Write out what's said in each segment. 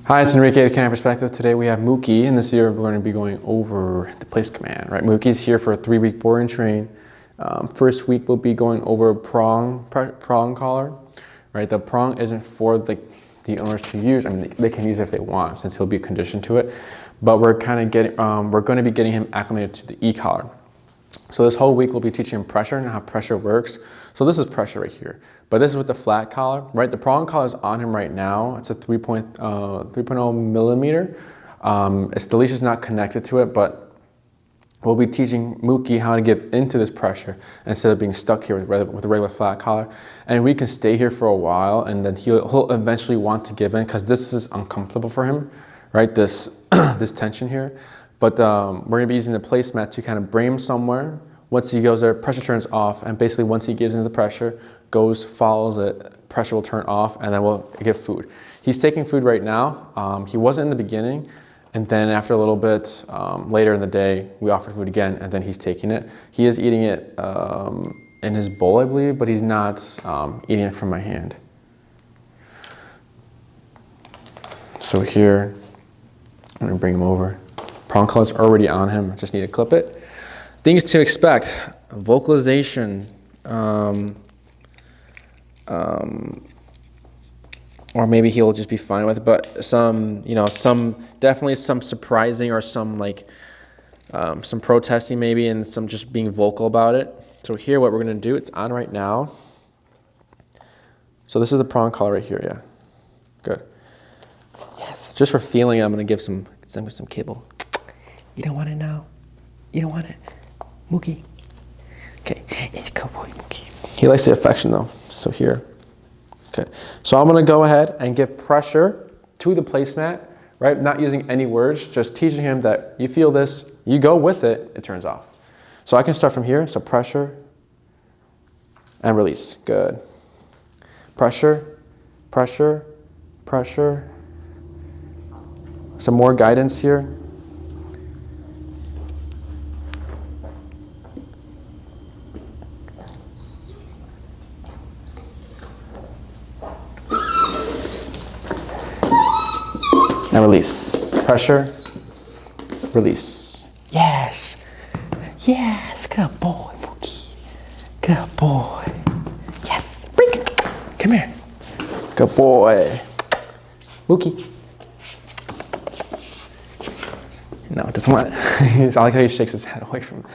Hi, it's Enrique with Canine Perspective. Today we have Mookie, and this year we're going to be going over the place command. Right, Mookie's here for a 3-week board and train. First week we'll be going over prong collar. Right, the prong isn't for the owners to use. I mean, they can use it if they want, since he'll be conditioned to it. But we're kind of getting, we're going to be getting him acclimated to the e-collar. So this whole week we'll be teaching him pressure and how pressure works. So this is pressure right here, but this is with the flat collar, right? The prong collar is on him right now. It's a 3.0 millimeter. The leash is not connected to it, but we'll be teaching Mookie how to get into this pressure instead of being stuck here with a regular flat collar. And we can stay here for a while, and then he'll eventually want to give in because this is uncomfortable for him, right? This tension here. But we're gonna be using the placemat to kind of bring him somewhere. Once he goes there, pressure turns off, and basically once he gives into the pressure, follows it, pressure will turn off, and then we'll give food. He's taking food right now. He wasn't in the beginning, and then after a little bit later in the day, we offered food again, and then he's taking it. He is eating it in his bowl, I believe, but he's not eating it from my hand. So here, I'm gonna bring him over. Prong collar's already on him, I just need to clip it. Things to expect: vocalization, or maybe he'll just be fine with it, but definitely some surprising or some protesting maybe, and some just being vocal about it. So here, what we're gonna do, it's on right now. So this is the prong collar right here, yeah. Good. Yes, just for feeling, I'm gonna give some kibble. You don't want it now? You don't want it? Mookie. Okay, it's a good boy, Mookie. He likes the affection though, so here. Okay, so I'm gonna go ahead and give pressure to the placemat, right? Not using any words, just teaching him that you feel this, you go with it, it turns off. So I can start from here, so pressure and release, good. Pressure, pressure, pressure. Some more guidance here. And release. Pressure, release. Yes. Yes. Good boy, Mookie. Good boy. Yes. Break. Come here. Good boy. Mookie. No, it doesn't want it. I like how he shakes his head away from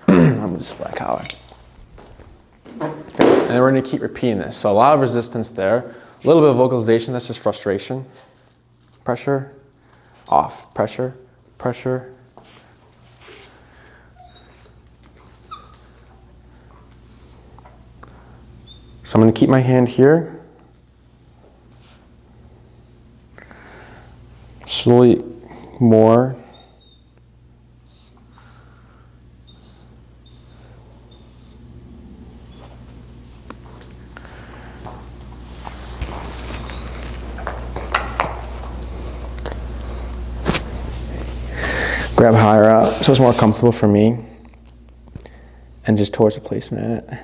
I'm just flat collar. And then we're going to keep repeating this. So a lot of resistance there. A little bit of vocalization, that's just frustration. Pressure, off, pressure, pressure. So I'm going to keep my hand here. Slowly more. Grab higher up so it's more comfortable for me, and just towards the placemat.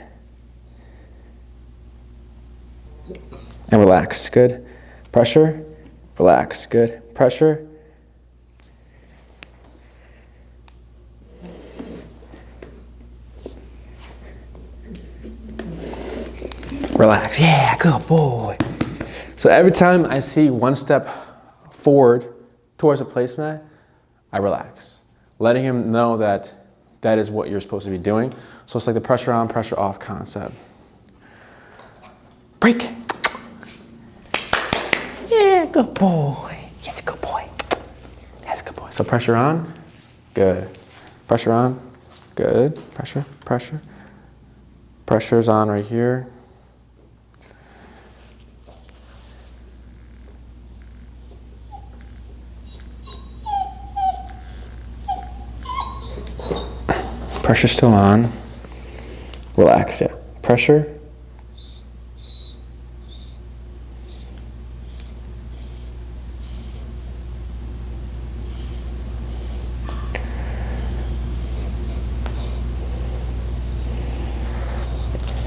And relax, good. Pressure, relax, good. Pressure. Relax, yeah, good boy. So every time I see one step forward towards the placemat, I relax, letting him know that that is what you're supposed to be doing. So it's like the pressure on, pressure off concept. Break. Yeah, good boy. Yes, good boy. That's a good boy. So pressure on, good. Pressure on, good. Pressure, pressure. Pressure's on right here. Pressure still on. Relax, yeah. Pressure.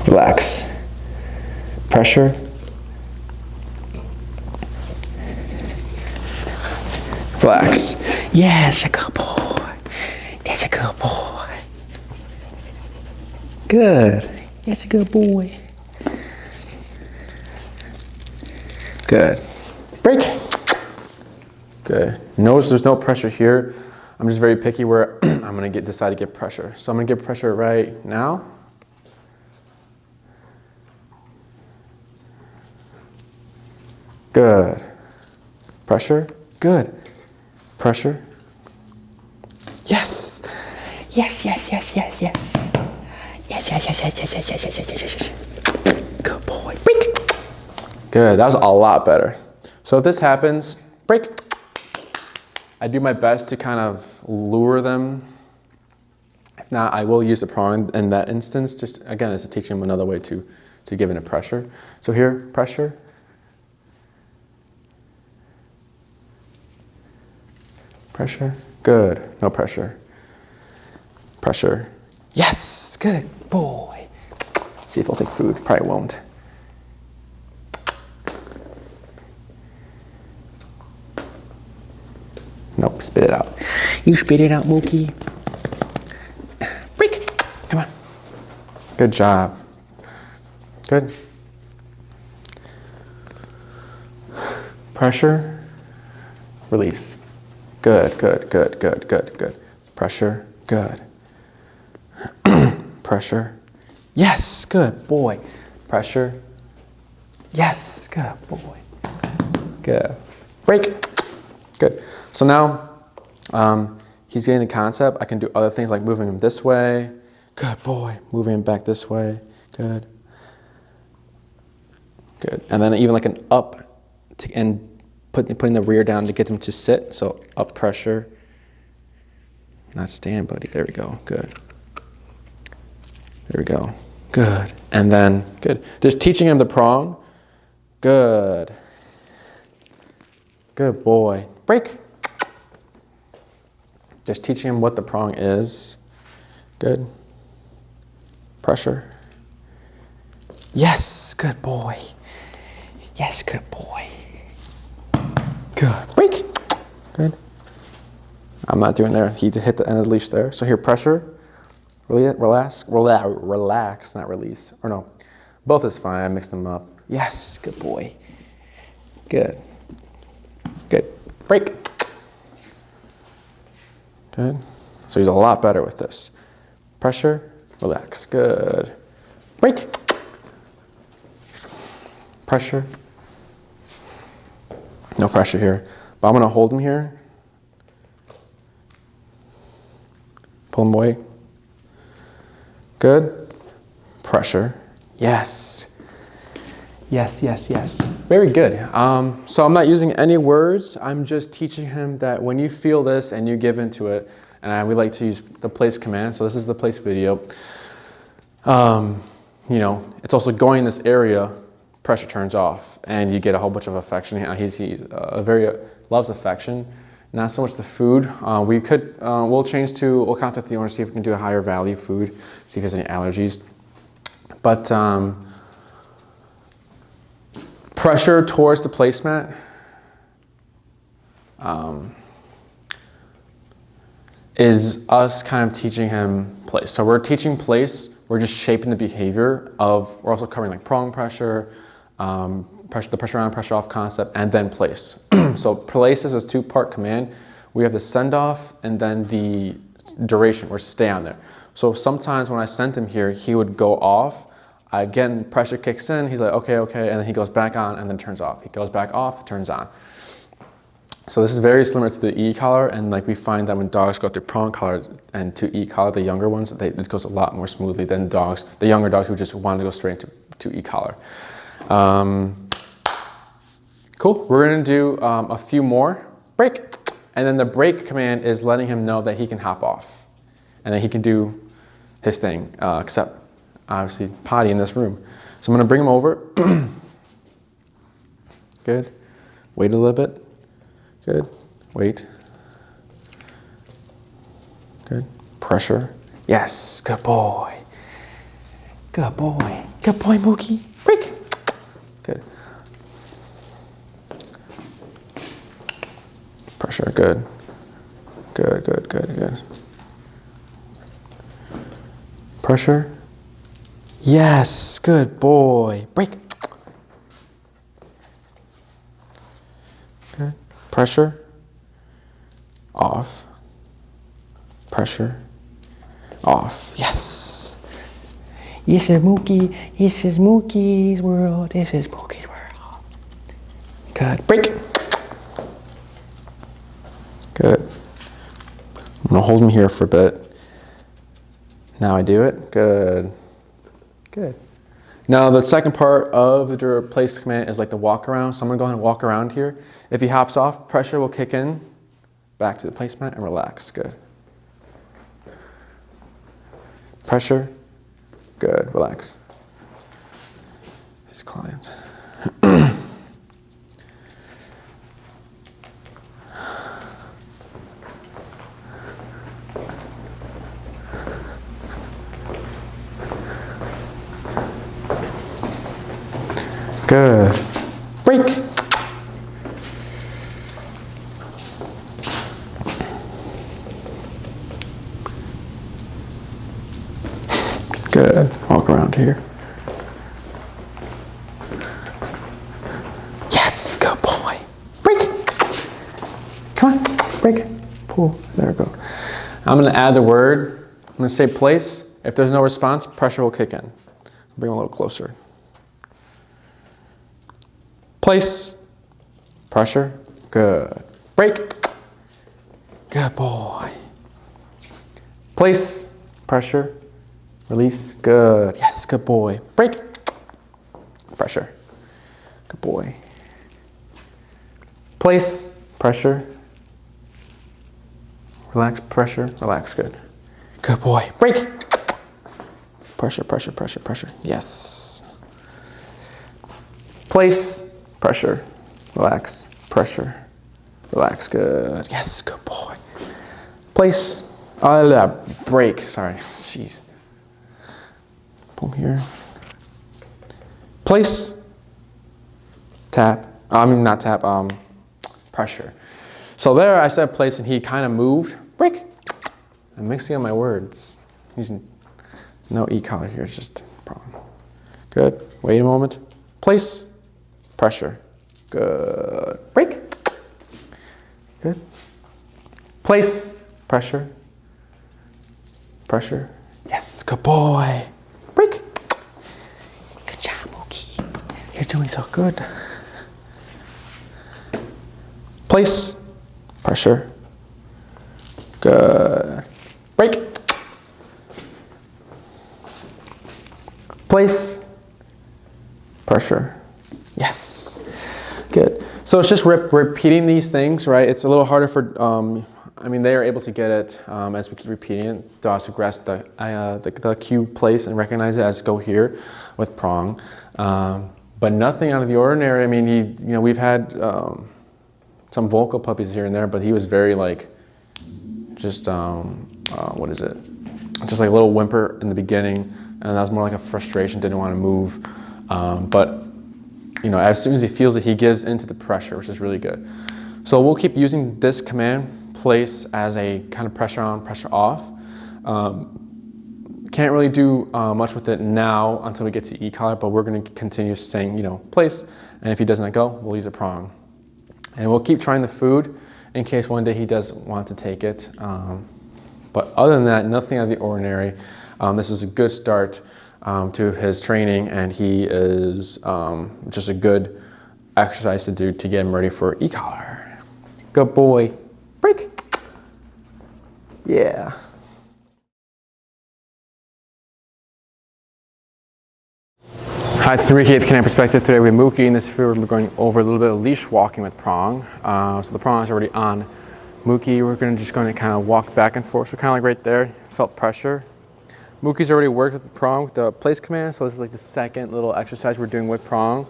Relax. Pressure. relax. Yes, a good boy. That's a good boy. Good. That's a good boy. Good. Break. Good. Notice there's no pressure here. I'm just very picky where I'm going to decide to get pressure. So I'm going to get pressure right now. Good. Pressure. Good. Pressure. Yes. Yes, yes, yes, yes, yes. Yes, yes, yes, yes, yes, yes, yes, yes, yes, yes, yes. Good boy. Break. Good. That was a lot better. So if this happens, break. I do my best to kind of lure them. If not, I will use the prong in that instance. Just again, it's to teach them another way to give it a pressure. So here, pressure. Pressure. Good. No pressure. Pressure. Yes. Good boy. See if he'll take food. Probably won't. Nope. Spit it out. You spit it out, Mookie. Break. Come on. Good job. Good. Pressure. Release. Good, good, good, good, good, good. Pressure, good. Pressure. Yes, good boy. Pressure. Yes, good boy. Good. Break. Good. So now he's getting the concept. I can do other things like moving him this way. Good boy. Moving him back this way. Good. Good. And then even like an up and putting the rear down to get them to sit. So up pressure. Not stand, buddy. There we go. Good. There we go. Good. And then, good. Just teaching him the prong. Good. Good boy. Break. Just teaching him what the prong is. Good. Pressure. Yes. Good boy. Yes. Good boy. Good. Break. Good. I'm not doing there. He hit the end of the leash there. So here, pressure. Relax. Relax, not release. Or no, both is fine. I mixed them up. Yes. Good boy. Good. Good. Break. Good. So he's a lot better with this. Pressure. Relax. Good. Break. Pressure. No pressure here, but I'm going to hold him here. Pull him away. Good. Pressure. Yes. Yes, yes, yes. Very good. So I'm not using any words. I'm just teaching him that when you feel this and you give into it, and we like to use the place command. So this is the place video. You know, it's also going in this area. Pressure turns off and you get a whole bunch of affection. He's very loves affection, not so much the food. We'll contact the owner, see if we can do a higher value food, see if he has any allergies. But pressure towards the placemat is us kind of teaching him place. So we're teaching place. We're just shaping the behavior of. We're also covering like prong pressure. The pressure on, pressure off concept, and then place. So place is a two-part command. We have the send off and then the duration, or stay on there. So sometimes when I sent him here, he would go off. Again, pressure kicks in. He's like, okay, okay, and then he goes back on and then turns off. He goes back off, turns on. So this is very similar to the e-collar, and like we find that when dogs go through prong collar and to e-collar, the younger ones, it goes a lot more smoothly than the younger dogs who just want to go straight to e-collar. Cool, we're gonna do a few more. Break, and then the break command is letting him know that he can hop off. And then he can do his thing, except obviously potty in this room. So I'm gonna bring him over. Good, wait a little bit. Good, wait. Good, pressure. Yes, good boy. Good boy. Good boy, Mookie. Break. Good. Pressure, good. Good, good, good, good. Pressure. Yes, good boy. Break. Good. Pressure. Off. Pressure. Off. Yes. This is Mookie. This is Mookie's world. This is Mookie's world. Good. Break. Good. I'm gonna hold him here for a bit. Now I do it. Good. Good. Now the second part of the replace command is like the walk around. So I'm gonna go ahead and walk around here. If he hops off, pressure will kick in, back to the placement and relax. Good. Pressure. Good. Relax. These clients. Good. Break. Good. Walk around here. Yes, good boy. Break. Come on, break. Pull. There we go. I'm going to add the word. I'm going to say place. If there's no response, pressure will kick in. Bring him a little closer. Place, pressure, good. Break, good boy. Place, pressure, release, good. Yes, good boy. Break, pressure, good boy. Place, pressure, relax, pressure, relax, good. Good boy. Break, pressure, pressure, pressure, pressure. Yes. Place, pressure, relax, pressure, relax, good. Yes, good boy. Place, break, sorry, jeez. Pull here. Place, tap, not tap, pressure. So there I said place and he kind of moved. Break. I'm mixing up my words. Using no e-collar here, it's just Prong. Good, wait a moment. Place, pressure, good. Break, good. Place, pressure, pressure. Yes, good boy. Break. Good job, Mookie. You're doing so good. Place, pressure, good. Break. Place, pressure. Yes, good. So it's just repeating these things, right? It's a little harder for, I mean, they are able to get it as we keep repeating it. They'll also grasp the cue place and recognize it as go here with Prong. But nothing out of the ordinary. I mean, we've had some vocal puppies here and there, but he was very like, just, what is it? Just like a little whimper in the beginning. And that was more like a frustration, didn't want to move. But as soon as he feels it, he gives into the pressure, which is really good. So we'll keep using this command, place, as a kind of pressure on, pressure off. Can't really do much with it now until we get to e-collar, but we're going to continue saying, place. And if he doesn't let go, we'll use a Prong. And we'll keep trying the food in case one day he does want to take it. But other than that, nothing out of the ordinary. This is a good start to his training, and he is just a good exercise to do to get him ready for e-collar. Good boy. Break. Yeah. Hi, it's Enrique at the Canine Perspective. Today we have Mookie. In this video we're going over a little bit of leash walking with Prong. So the Prong is already on Mookie. We're just going to kind of walk back and forth. So kind of like right there, felt pressure. Mookie's already worked with the Prong, with the place command, so this is like the second little exercise we're doing with Prong.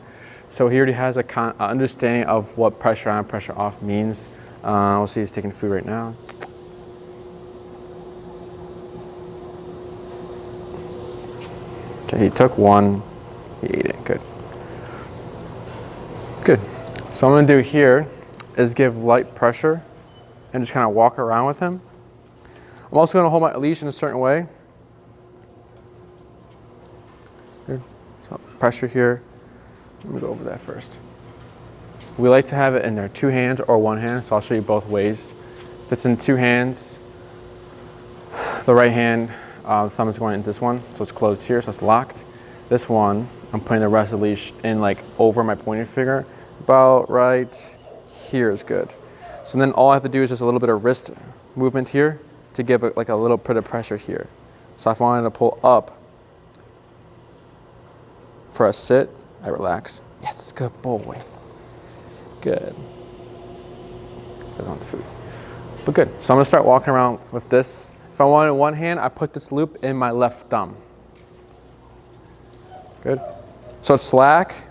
So he already has an understanding of what pressure on, pressure off means. We'll see he's taking food right now. Okay, he took one, he ate it, good. Good. So what I'm gonna do here is give light pressure and just kind of walk around with him. I'm also going to hold my leash in a certain way. Good. So pressure here. Let me go over that first. We like to have it in our 2 hands or 1 hand, so I'll show you both ways. If it's in 2 hands, the right hand thumb is going into this one, so it's closed here, so it's locked. This one, I'm putting the rest of the leash in like over my pointer finger, about right here is good. So then all I have to do is just a little bit of wrist movement here to give it like a little bit of pressure here. So if I wanted to pull up for a sit, I relax. Yes, good boy. Good. Goes on the food. But good. So I'm gonna start walking around with this. If I want it in 1 hand, I put this loop in my left thumb. Good. So it's slack.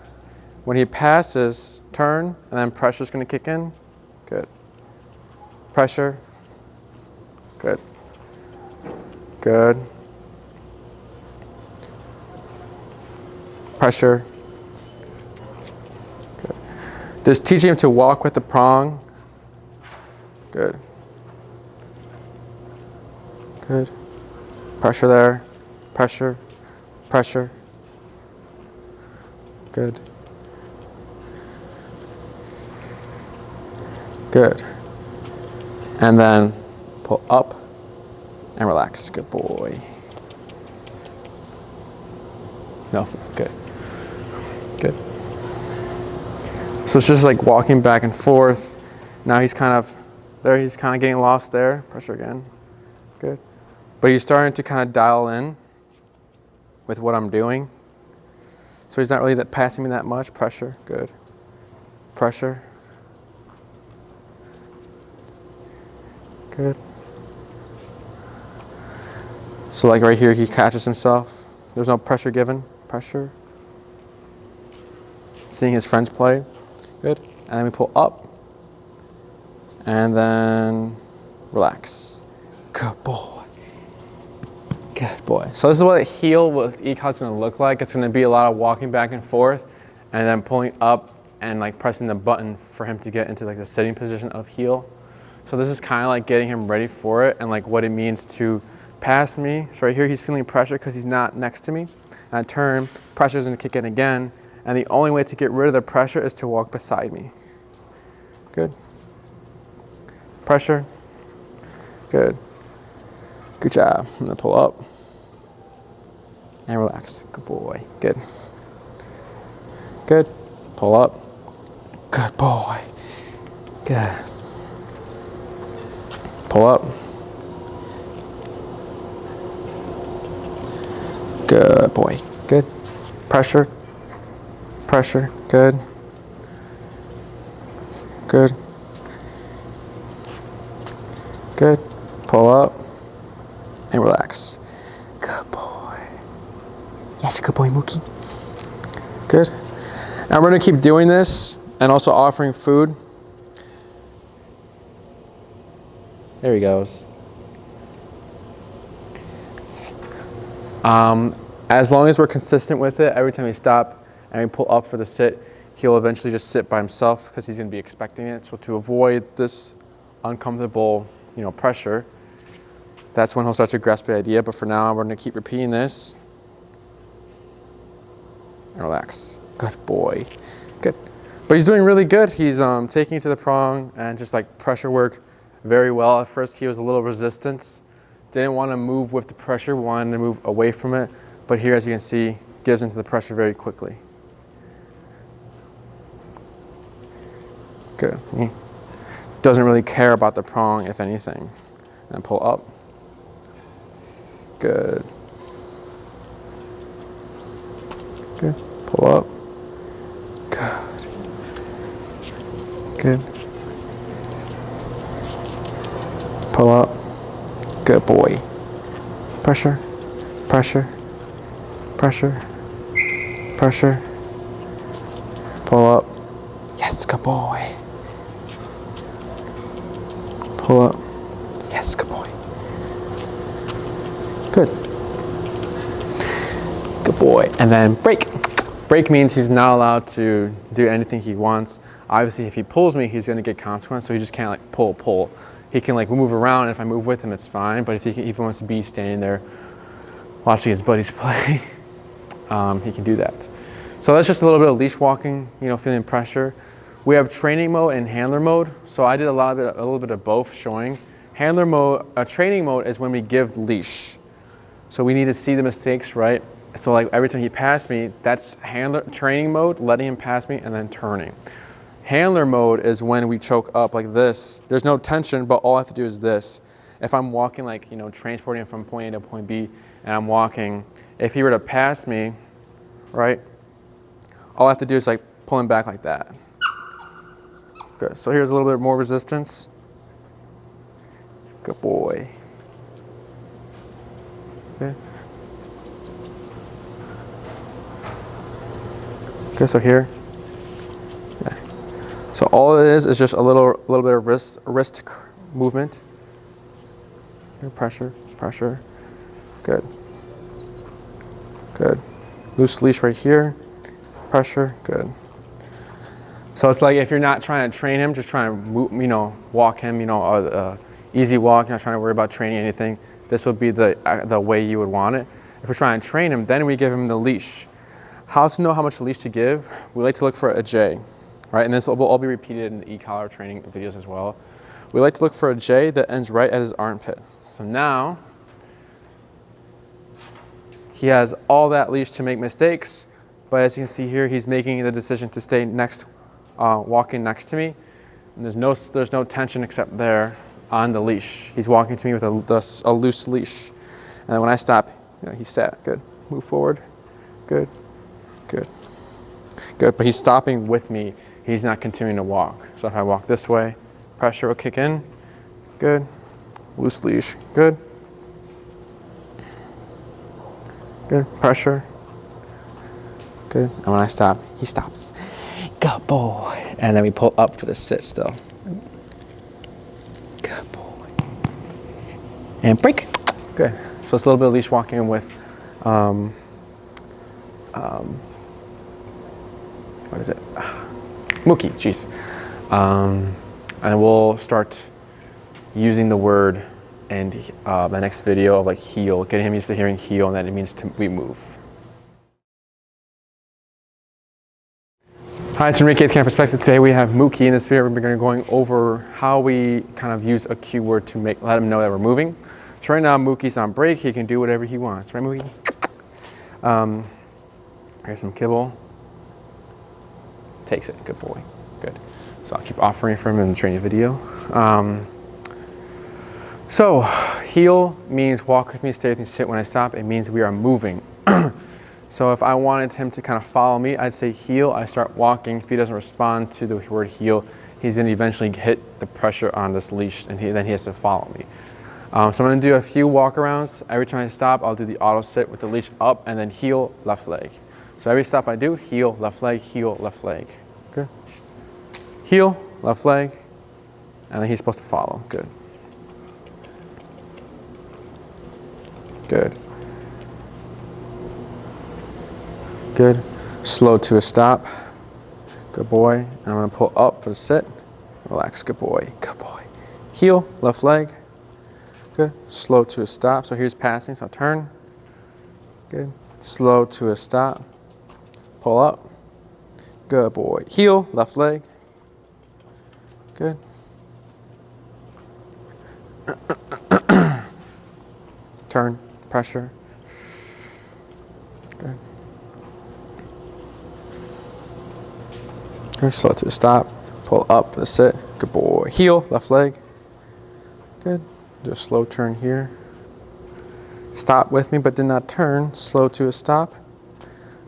When he passes, turn, and then pressure's gonna kick in. Good. Pressure. Good. Good. Pressure. Good. Just teaching him to walk with the prong. Good. Good. Pressure there. Pressure. Pressure. Good. Good. And then pull up and relax. Good boy. No, good. Good. So it's just like walking back and forth. Now he's kind of there, he's kind of getting lost there. Pressure again. Good. But he's starting to kind of dial in with what I'm doing. So he's not really passing me that much. Pressure. Good. Pressure. Good. So like right here, he catches himself. There's no pressure given. Pressure. Seeing his friends play. Good. And then we pull up. And then relax. Good boy. Good boy. So this is what a heel with ECOT is going to look like. It's going to be a lot of walking back and forth and then pulling up and like pressing the button for him to get into like the sitting position of heel. So this is kind of like getting him ready for it and like what it means to pass me. So right here he's feeling pressure because he's not next to me. And I turn, pressure's going to kick in again. And the only way to get rid of the pressure is to walk beside me. Good. Pressure. Good. Good job. I'm going to pull up. And relax. Good boy. Good. Good. Pull up. Good boy. Good. Pull up. Good boy. Good. Pressure. Pressure. Good. Good. Good. Pull up. And relax. Good boy. Yes, good boy, Mookie. Good. Now we're going to keep doing this and also offering food. There he goes. As long as we're consistent with it, every time we stop and we pull up for the sit, he'll eventually just sit by himself because he's going to be expecting it. So to avoid this uncomfortable, pressure, that's when he'll start to grasp the idea. But for now, we're going to keep repeating this. And relax. Good boy. Good. But he's doing really good. He's taking it to the prong and just like pressure work very well. At first, he was a little resistance. Didn't want to move with the pressure, wanted to move away from it. But here, as you can see, gives into the pressure very quickly. Good. He doesn't really care about the prong, if anything. And pull up. Good. Good. Pull up. Good. Good. Pull up. Good boy. Pressure. Pressure. Pressure. Pressure. Pull up. Yes, good boy. Pull up. Yes, good boy. Good. Good boy. And then break. Break means he's not allowed to do anything he wants. Obviously, if he pulls me, he's going to get consequence, so he just can't like pull. he can like move around. And if I move with him, it's fine. But if he wants to be standing there watching his buddies play, he can do that. So that's just a little bit of leash walking, you know, feeling pressure. We have training mode and handler mode. So I did a little bit of both showing. Handler mode, training mode is when we give leash. So we need to see the mistakes, right? So like every time he passed me, that's handler training mode, letting him pass me and then turning. Handler mode is when we choke up like this. There's no tension, but all I have to do is this. If I'm walking like, you know, transporting from point A to point B and I'm walking, if he were to pass me, right? All I have to do is like pull him back like that. Good, so here's a little bit more resistance. Good boy. Okay. Okay, so here. Yeah. So all it is just a little bit of wrist movement. Pressure, pressure. Good. Good. Loose leash right here. Pressure. Good. So it's like if you're not trying to train him, just trying to move, you know, walk him, you know, easy walk, not trying to worry about training anything. This would be the way you would want it. If we're trying to train him, then we give him the leash. How to know how much leash to give? We like to look for a J, right? And this will all be repeated in the e-collar training videos as well. We like to look for a J that ends right at his armpit. So now he has all that leash to make mistakes, but as you can see here, he's making the decision to stay next, walking next to me. And there's no tension except there on the leash. He's walking to me with a loose leash. And then when I stop, you know, he's sat. Good. Move forward. Good. Good. Good. But he's stopping with me. He's not continuing to walk. So if I walk this way, pressure will kick in. Good. Loose leash. Good. Good. Pressure. Good. And when I stop, he stops. Good boy. And then we pull up for the sit still. Good boy. And break. Good. So it's a little bit of leash walking with, what is it? Mookie, jeez. And we'll start using the word in the next video of like heel, getting him used to hearing heel, and that it means we move. Hi, it's Enrique, Camp Perspective. Today we have Mookie. In this video, we're going to be going over how we kind of use a cue word to let him know that we're moving. So right now, Mookie's on break. He can do whatever he wants, right, Mookie? Here's some kibble. Takes it. Good boy. Good. So I'll keep offering for him in the training video. So heel means walk with me, stay with me, sit when I stop. It means we are moving. So if I wanted him to kind of follow me, I'd say heel. I start walking. If he doesn't respond to the word heel, he's going to eventually hit the pressure on this leash, and then he has to follow me. So I'm going to do a few walk-arounds. Every time I stop, I'll do the auto sit with the leash up, and then heel, left leg. So every stop I do, heel, left leg, okay? Heel, left leg, and then he's supposed to follow, good. Good. Good. Slow to a stop, good boy. And I'm gonna pull up for the sit, relax, good boy, good boy. Heel, left leg, good. Slow to a stop, so here's passing, so turn, good. Slow to a stop. Pull up. Good boy. Heel, left leg. Good. Turn, pressure. Good. Good. Slow to a stop. Pull up for the sit. Good boy. Heel, left leg. Good. Do a slow turn here. Stop with me, but did not turn. Slow to a stop.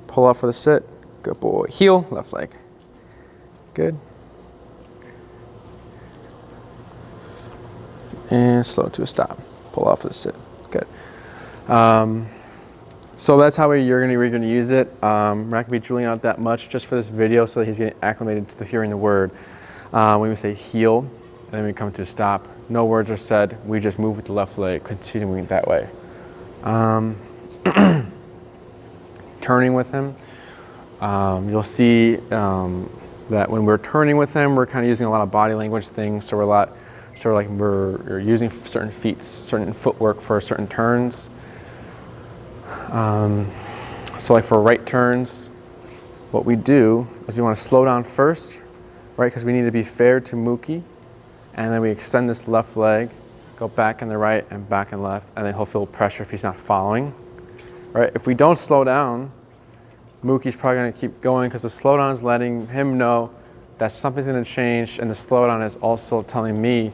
Pull up for the sit. Good boy. Heel, left leg. Good. And slow to a stop. Pull off for the sit. Good. So that's how we're going to use it. We're not going to be drilling out that much just for this video so that he's getting acclimated to hearing the word. When we say heel, and then we come to a stop, no words are said. We just move with the left leg, continuing that way. Turning with him. You'll see that when we're turning with him, we're kind of using a lot of body language things. So we're So like we're using certain feet, certain footwork for certain turns. So like for right turns, what we do is we want to slow down first, right? Because we need to be fair to Mookie. And then we extend this left leg, go back and the right and back and left, and then he'll feel pressure if he's not following, right? If we don't slow down, Mookie's probably going to keep going because the slowdown is letting him know that something's going to change, and the slowdown is also telling me,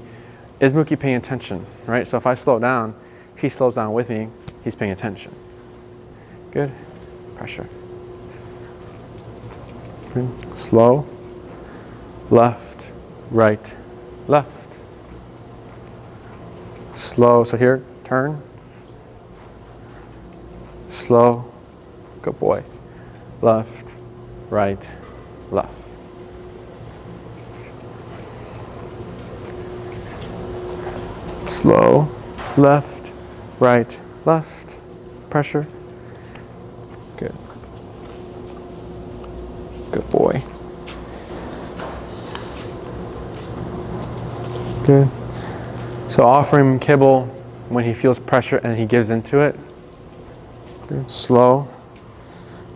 is Mookie paying attention, right? So if I slow down, he slows down with me, he's paying attention. Good. Pressure. Good. Slow. Left, right, left. Slow. So here, turn. Slow. Good boy. Left, right, left. Slow, left, right, left. Pressure. Good. Good boy. Good. So offer him kibble when he feels pressure and he gives into it. Good. Slow,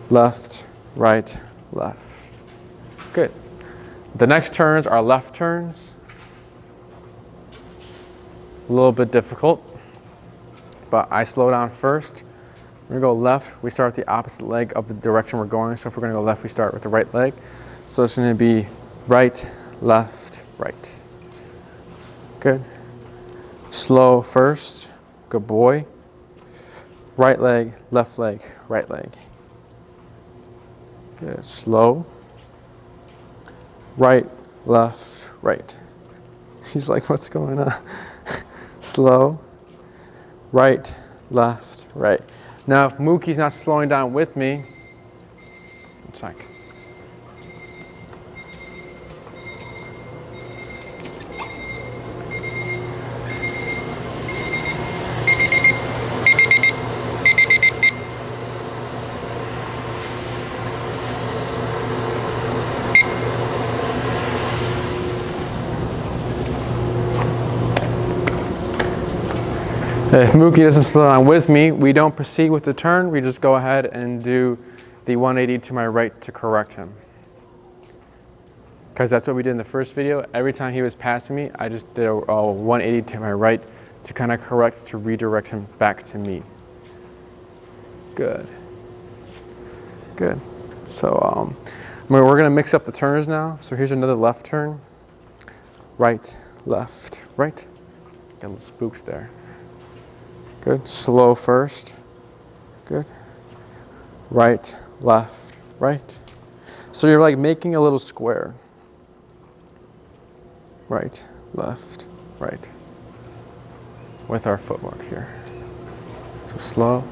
left, right, left. Good. The next turns are left turns. A little bit difficult, but I slow down first. We're gonna go left. We start with the opposite leg of the direction we're going. So if we're gonna go left, we start with the right leg. So it's gonna be right, left, right. Good. Slow first. Good boy. Right leg, right leg. Good. Slow. Right, left, right. He's like, what's going on? Slow. Right, left, right. Now, if Mookie's not slowing down with me, one sec. If Mookie doesn't slow down with me, we don't proceed with the turn. We just go ahead and do the 180 to my right to correct him. Because that's what we did in the first video. Every time he was passing me, I just did a 180 to my right to kind of correct, to redirect him back to me. Good. Good. So we're going to mix up the turns now. So here's another left turn. Right, left, right. Got a little spooked there. Good. Slow first. Good. Right, left, right. So you're like making a little square. Right, left, right. With our footwork here. So slow.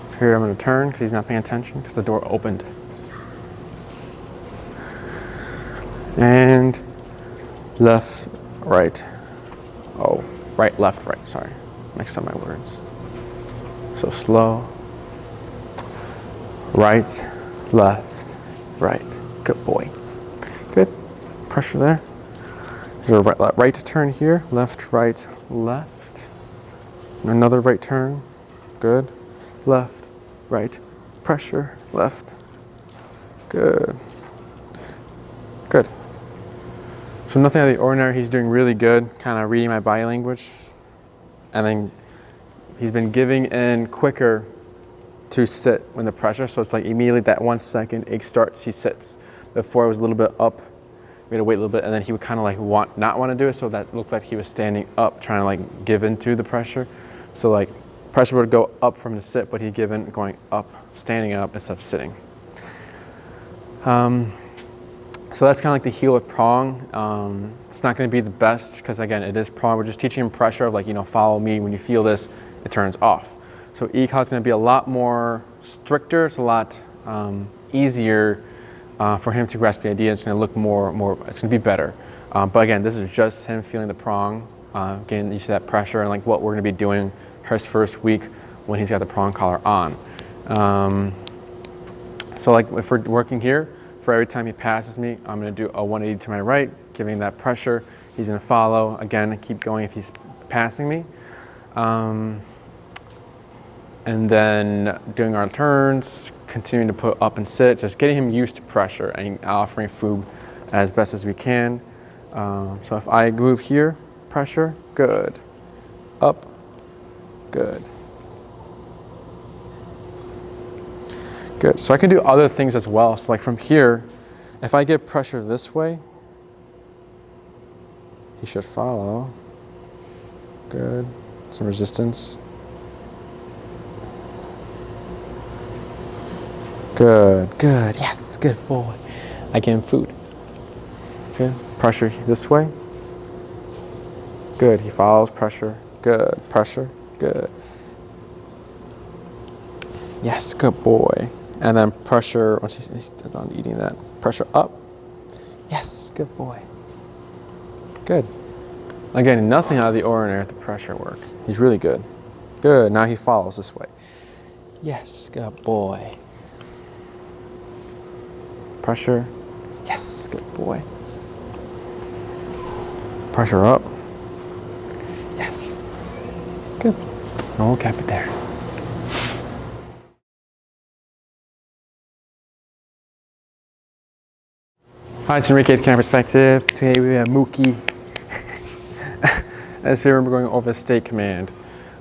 So here I'm going to turn because he's not paying attention because the door opened. And left, right. Oh, right, left, right. Sorry. Mixed up my words. So slow. Right, left, right. Good boy. Good. Pressure there. There's a right turn here. Left, right, left. Another right turn. Good. Left, right. Pressure. Left. Good. Good. So nothing out of the ordinary. He's doing really good. Kind of reading my body language. And then he's been giving in quicker to sit when the pressure. So it's like immediately that 1 second it starts, he sits. Before it was a little bit up. We had to wait a little bit, and then he would kind of like not want to do it. So that looked like he was standing up, trying to like give into the pressure. So like pressure would go up from the sit, but he'd give in going up, standing up instead of sitting. So that's kind of like the heel with Prong. It's not going to be the best because again, it is Prong. We're just teaching him pressure of like, follow me. When you feel this, it turns off. So E-Call is going to be a lot more stricter. It's a lot easier for him to grasp the idea. It's going to look more, it's going to be better. But again, this is just him feeling the Prong, getting used to that pressure and like what we're going to be doing his first week when he's got the Prong collar on. So like if we're working here, for every time he passes me, I'm going to do a 180 to my right, giving that pressure. He's gonna follow. Again, I keep going if he's passing me. And then doing our turns, continuing to put up and sit, just getting him used to pressure and offering food as best as we can. So if I move here, pressure, good. Up, good. Good, so I can do other things as well. So like from here, if I get pressure this way, he should follow. Good, some resistance. Good, good, yes, good boy. I get him food. Good, pressure this way. Good, he follows, pressure, good, pressure, good. Yes, good boy. And then pressure, once he's done eating that, pressure up. Yes, good boy. Good. Again, nothing out of the ordinary with the pressure work. He's really good. Good, now he follows this way. Yes, good boy. Pressure. Yes, good boy. Pressure up. Yes. Good. And we'll cap it there. Hi, it's Enrique, Canine Perspective. Today we have Mookie. As here we're going over the stay command.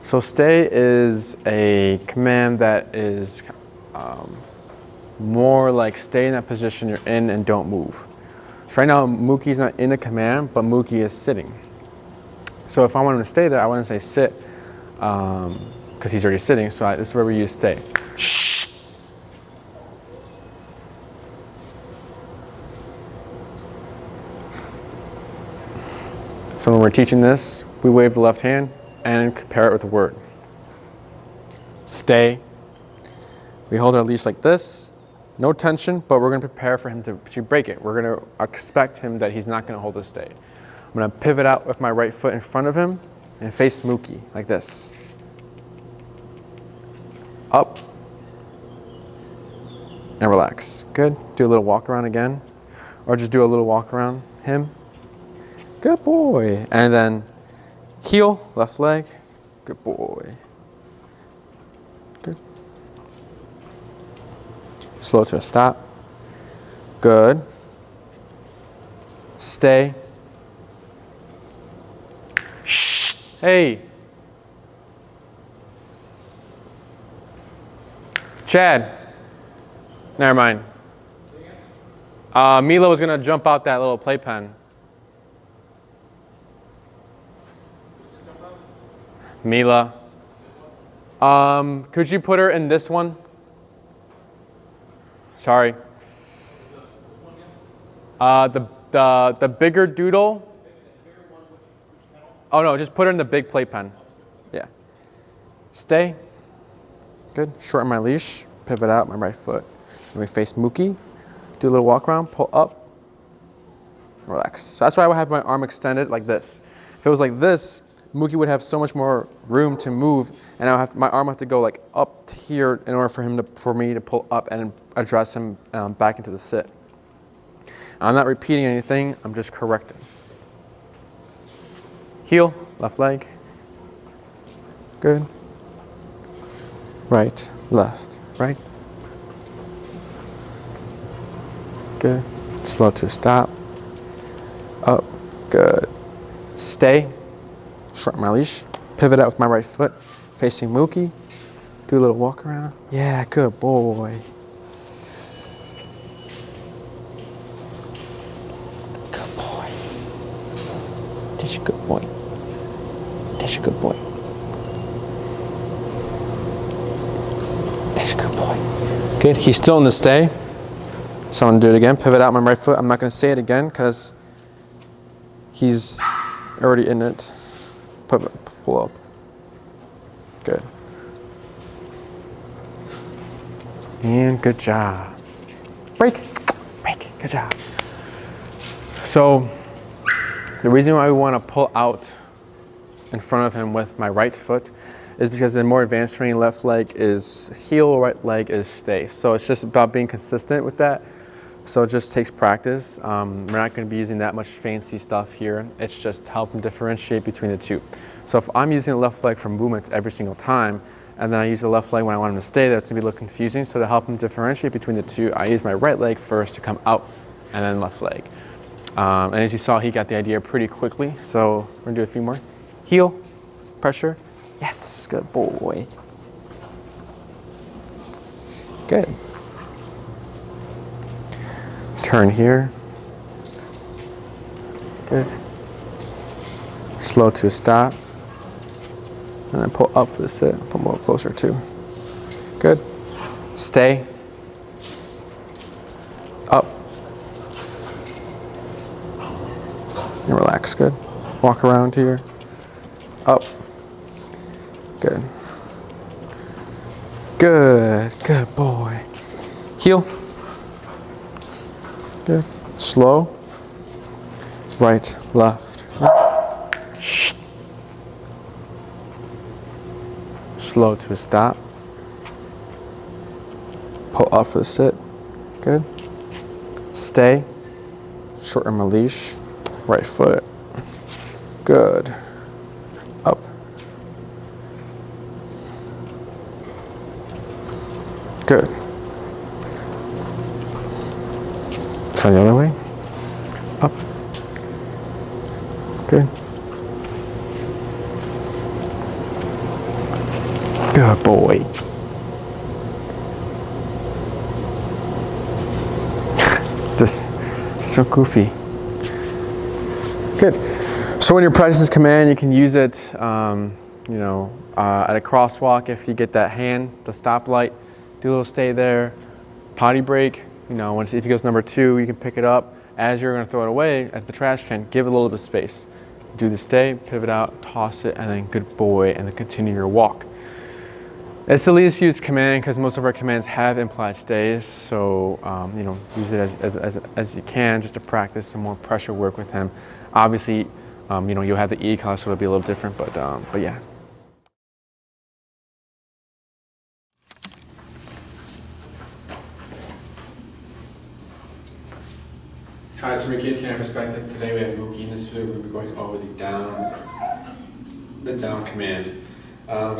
So stay is a command that is more like stay in that position you're in and don't move. So right now Mookie's not in a command, but Mookie is sitting. So if I want him to stay there, I want to say sit, because he's already sitting. So this is where we use stay. Shh. So when we're teaching this, we wave the left hand and compare it with the word. Stay. We hold our leash like this, no tension, but we're going to prepare for him to break it. We're going to expect him that he's not going to hold us stay. I'm going to pivot out with my right foot in front of him and face Mookie like this. Up and relax. Good. Do a little walk around again, or just do a little walk around him. Good boy. And then heel, left leg. Good boy. Good. Slow to a stop. Good. Stay. Shh. Hey. Chad. Never mind. Mila was going to jump out that little playpen. Mila. Could you put her in this one? Sorry. The bigger doodle. Oh no, just put her in the big playpen. Yeah. Stay. Good. Shorten my leash. Pivot out my right foot. Then we face Mookie. Do a little walk around. Pull up. Relax. So that's why I have my arm extended like this. If it was like this, Mookie would have so much more room to move, and my arm would have to go like up to here in order for me to pull up and address him back into the sit. I'm not repeating anything, I'm just correcting. Heel, left leg. Good. Right, left, right. Good. Slow to a stop. Up, good. Stay. Shorten my leash, pivot out with my right foot, facing Mookie, do a little walk around. Yeah, good boy. Good boy. That's a good boy. That's a good boy. That's a good boy. Good, he's still in the stay. So I'm gonna do it again, pivot out my right foot. I'm not gonna say it again because he's already in it. Pull up. Good. And good job. Break. Break. Good job. So the reason why we want to pull out in front of him with my right foot is because in more advanced training, left leg is heel, right leg is stay. So it's just about being consistent with that. So it just takes practice. We're not going to be using that much fancy stuff here. It's just helping differentiate between the two. So if I'm using the left leg for movements every single time, and then I use the left leg when I want him to stay, that's going to be a little confusing. So to help him differentiate between the two, I use my right leg first to come out, and then left leg. And as you saw, he got the idea pretty quickly. So we're going to do a few more. Heel, pressure. Yes, good boy. Good. Turn here. Good. Slow to a stop. And then pull up for the sit. Pull a little closer too. Good. Stay. Up. And relax. Good. Walk around here. Up. Good. Good. Good boy. Heel. Good. Slow. Right, left. Shh. Slow to a stop. Pull up for the sit. Good. Stay. Shorten my leash. Right foot. Good. Up. Good. Try the other way. Up. Good. Good boy. Just so goofy. Good. So when you're practicing this command, you can use it, at a crosswalk if you get that hand, the stoplight, do a little stay there, potty break. If he goes number 2, you can pick it up. As you're going to throw it away at the trash can, give it a little bit of space. Do the stay, pivot out, toss it, and then good boy, and then continue your walk. It's the least used command because most of our commands have implied stays. So, use it as you can just to practice some more pressure work with him. Obviously, you'll have the E collar, so it'll be a little different, but yeah. Hi, it's from a Kids Camp Perspective. Today we have Mookie. In this video, we'll be going over the down command.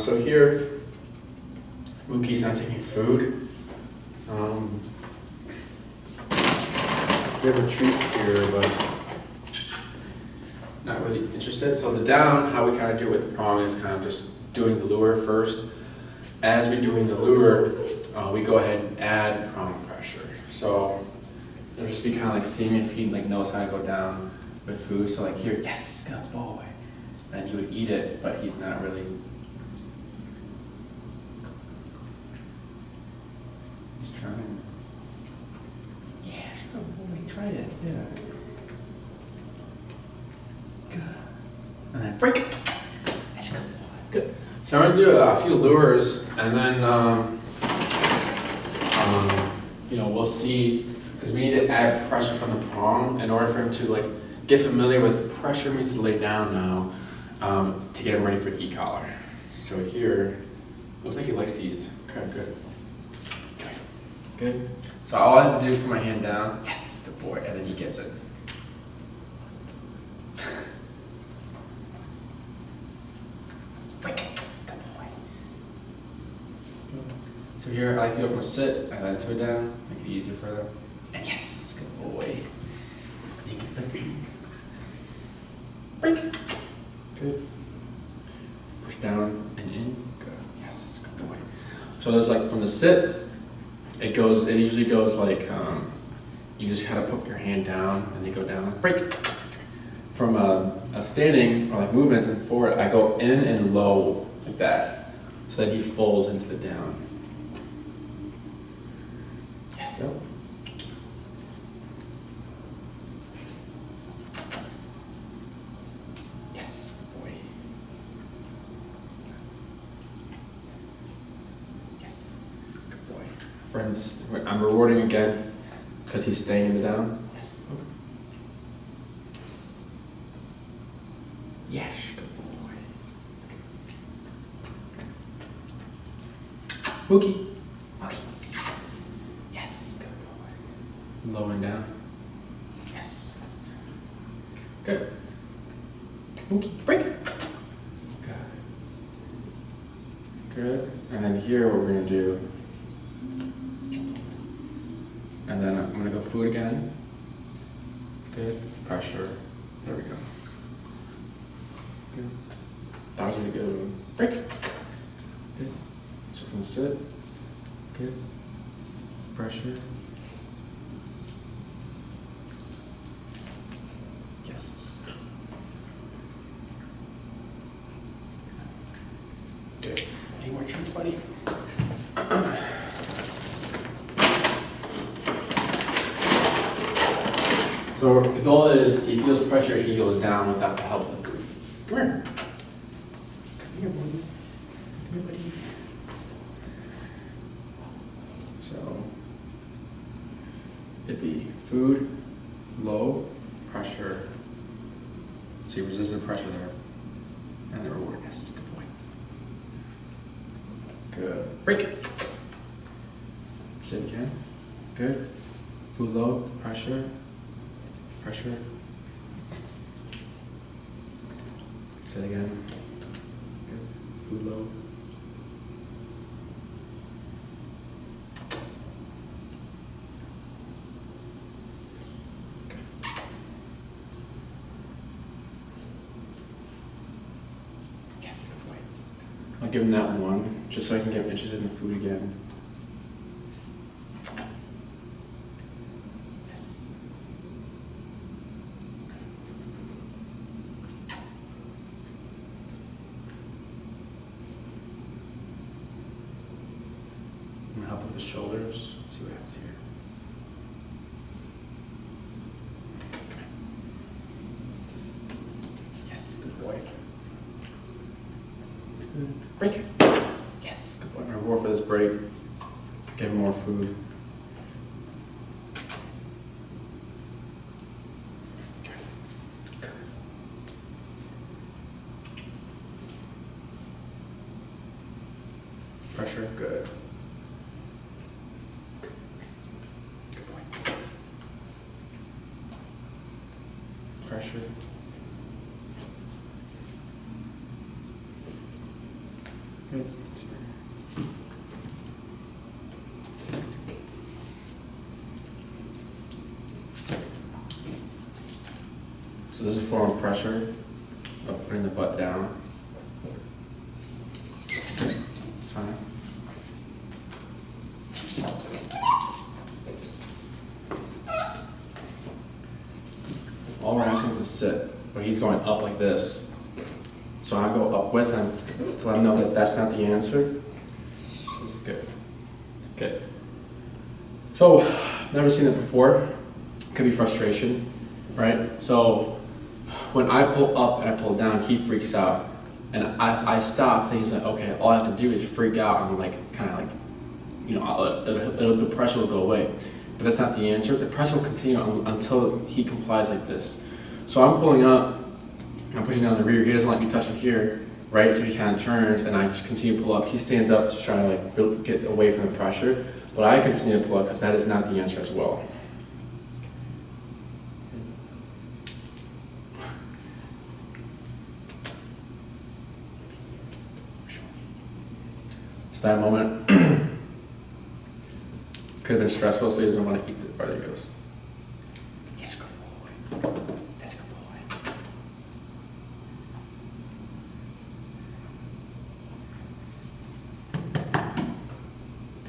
So here, Mookie's not taking food. We have retreats here, but not really interested. So the down, how we kind of do it with the prong is kind of just doing the lure first. As we're doing the lure, we go ahead and add prong pressure. So it'll just be kind of like seeing if he knows how to go down with food. So like here, yes, good boy. And you would eat it, but he's not really. He's trying. Yeah, good boy. He tried it. Yeah. Good. And then break it. That's good boy. Good. So I'm going to do a few lures, and then we'll see. Because we need to add pressure from the prong in order for him to get familiar with pressure means to lay down now to get him ready for the e-collar. So here, looks like he likes these. Okay, good. Okay, good. So all I have to do is put my hand down. Yes, good boy, and then he gets it. Good boy. So here, I like to go from a sit, I like to go down, make it easier for them. And yes, good boy. You can flip it. Break. Good. Push down and in. Good. Yes, good boy. So there's from the sit, it usually goes you just kind of put your hand down and they go down. Break. From a standing or movement and forward, I go in and low like that so that he folds into the down. Yes, so. I'm rewarding again because he's staying in the down. Yes. Yes, good boy. Mookie. Mookie. Yes, good boy. Low and down. Yes. Good. Mookie, break. Good. Good. And then here what we're going to do, and then I'm going to go food again. Good. Pressure. There we go. Good. That was really good. Break. Good. So we're going to sit. Good. Pressure. Yes. Good. Any more treats, buddy? So the goal is he feels pressure, he goes down without the help of the food. Come here. Come here, buddy. Come here, buddy. So it'd be food, low, pressure. So you resist the pressure there. And the reward. Yes, good boy. Good. Break it. Sit again. Good. Food low, pressure. Pressure. Sit again. Good. Food low. Okay. Yes, good boy. I'll give him that one, just so I can get interested in the food again. Help with the shoulders, see what happens here. Okay. Yes, good boy. Good. Break. Yes, good boy. Reward for this break. Give him more food. Okay. Good. Pressure, good. Pressure. Good. So this is a form of pressure of putting the butt down. It's fine. All we're asking is to sit, but he's going up like this. So I go up with him to let him know that that's not the answer. This is good. Good. So, never seen it before. Could be frustration, right? So, when I pull up and I pull down, he freaks out. And I stop, and he's like, okay, all I have to do is freak out and like, kind of like, you know, the pressure will go away. But that's not the answer. The pressure will continue until he complies like this. So I'm pulling up, I'm pushing down the rear. He doesn't like me touching here, right? So he kind of turns, and I just continue to pull up. He stands up to try to like get away from the pressure, but I continue to pull up because that is not the answer as well. So that moment could have been stressful, so he doesn't want to eat the farther he goes. Yes, good boy. That's a good boy.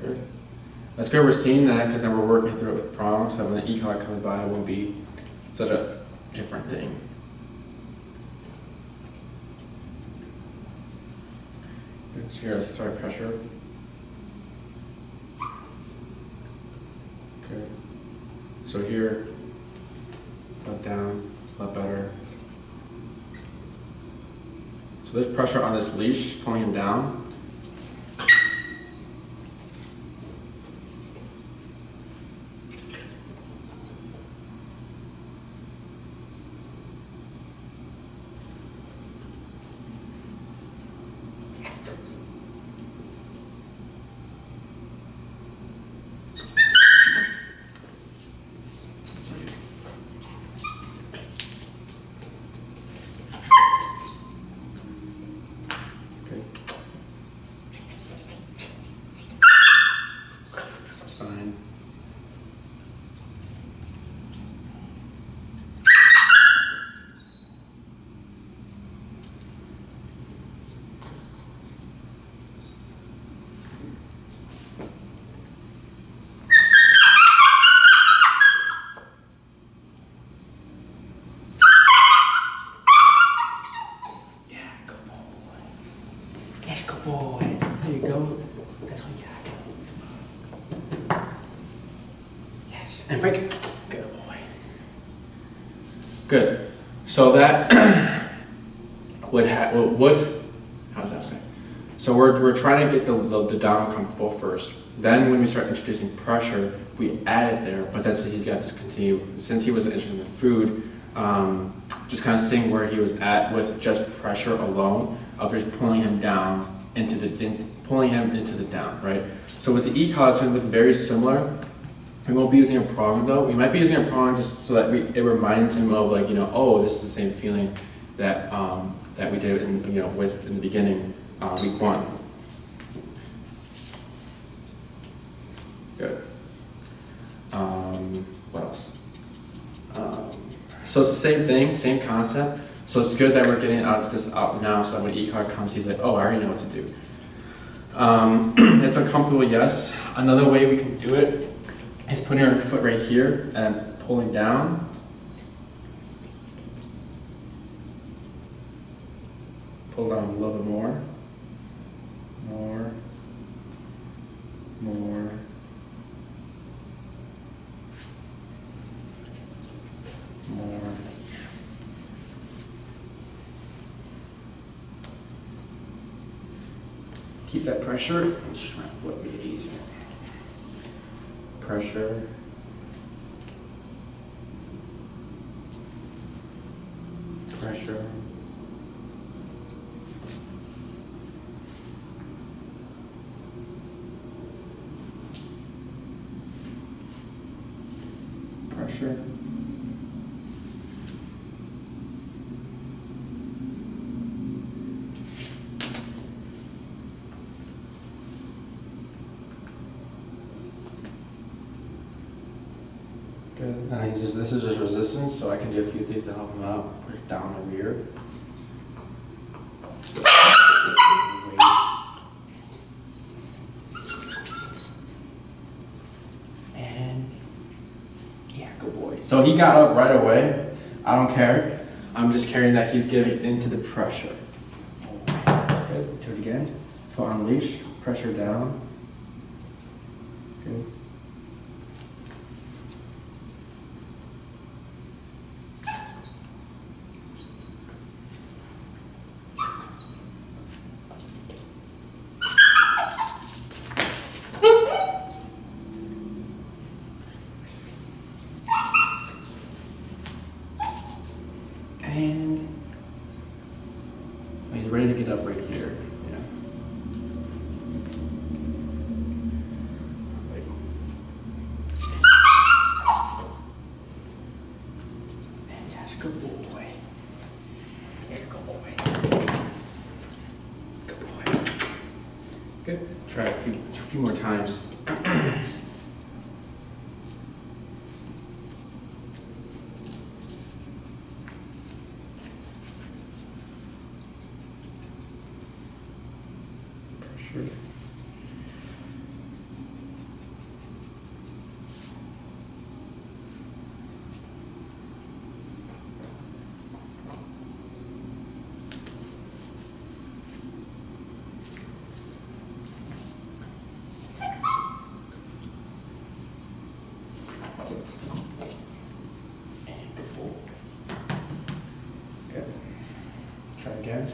Good. That's good we're seeing that, because then we're working through it with Prong, so when the e-collar comes by, it won't be such a different thing. Good. So here, let's start pressure. Okay. So here, let down, let better. So there's pressure on this leash, pulling him down. And break it. Good boy. Good. So that would how does that say? So we're trying to get the down comfortable first. Then when we start introducing pressure, we add it there, but then he's got this continue, since he wasn't interested in the food, just kind of seeing where he was at with just pressure alone, of just pulling him down pulling him into the down, right? So with the e-collar, it's going to look very similar. We won't be using a prong though. We might be using a prong just so that it reminds him of, like, oh, this is the same feeling that that we did in the beginning, week 1. Good. What else? So it's the same thing, same concept. So it's good that we're getting this out now, so that when e-collar comes, he's like, oh, I already know what to do. It's uncomfortable, yes. Another way we can do it is putting our foot right here and pulling down. Pull down a little bit more. More. More. More. Keep that pressure. I'm just trying to flip it easier. Pressure. Pressure. Pressure. Good. And this is just resistance, so I can do a few things to help him out. Push down the rear. And yeah, good boy. So he got up right away. I don't care. I'm just caring that he's getting into the pressure. Good. Do it again. Foot on leash. Pressure down. Good. And he's ready to get up right here. Yeah. And yes, good boy. Here, good boy. Good boy. Good. Try a few more times. Sure. Good. Try again.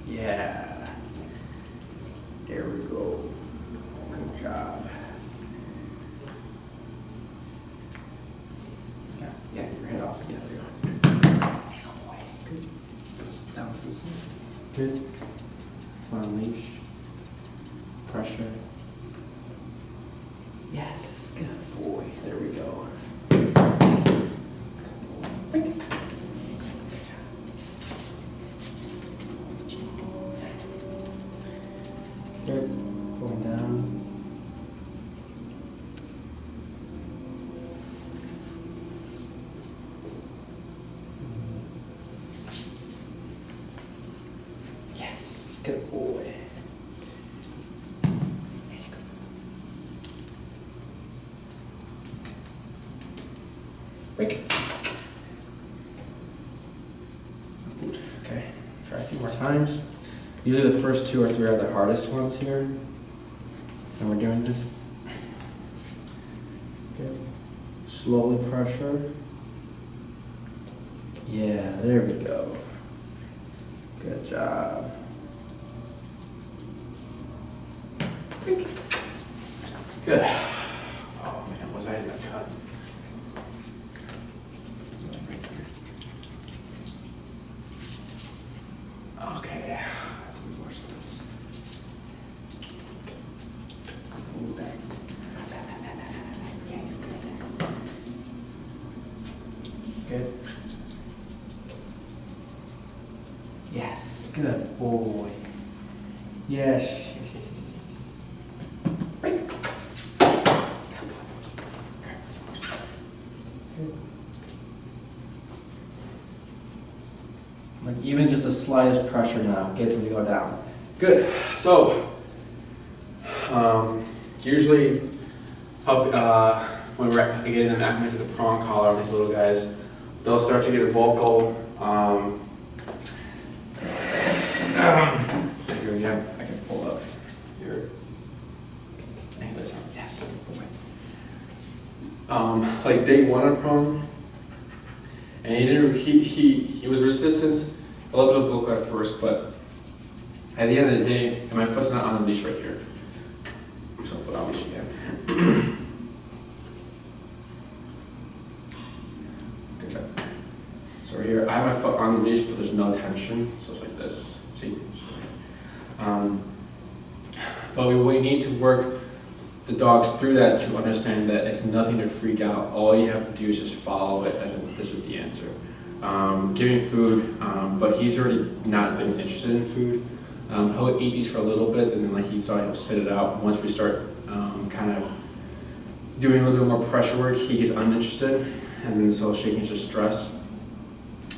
Yeah. There we go. Good job. Yeah, your head off. Yeah, there you go. Good. Down to the side. Good. Foot on leash. pressure. Yes, good boy. There we go. Good. Going down. Yes, good boy. Break. Okay, try a few more times. Usually the first 2 or 3 are the hardest ones here. And we're doing this. Good. Slowly pressure. Yeah, there we go. Good job. Good. Oh man, was I in that cut? Okay. Watch this. Good. Yes, good boy. Yes. Like even just the slightest pressure now gets him to go down. Good. So usually when we're getting them acclimated to the prong collar, these little guys, they'll start to get vocal. Here we go. I can pull up here. Hey, listen. Yes. Like day 1 on prong, and he was resistant, a little bit of vocal at first, but at the end of the day, and my foot's not on the leash right here. I'm just gonna put on the leash again. Good job. So right here, I have my foot on the leash, but there's no tension, so it's like this. See? But we need to work the dogs through that to understand that it's nothing to freak out. All you have to do is just follow it, and this is the answer. Giving food, but he's already not been interested in food. He'll eat these for a little bit, and then like he saw, he'll spit it out. Once we start kind of doing a little bit more pressure work, he gets uninterested, and then so shaking just stress,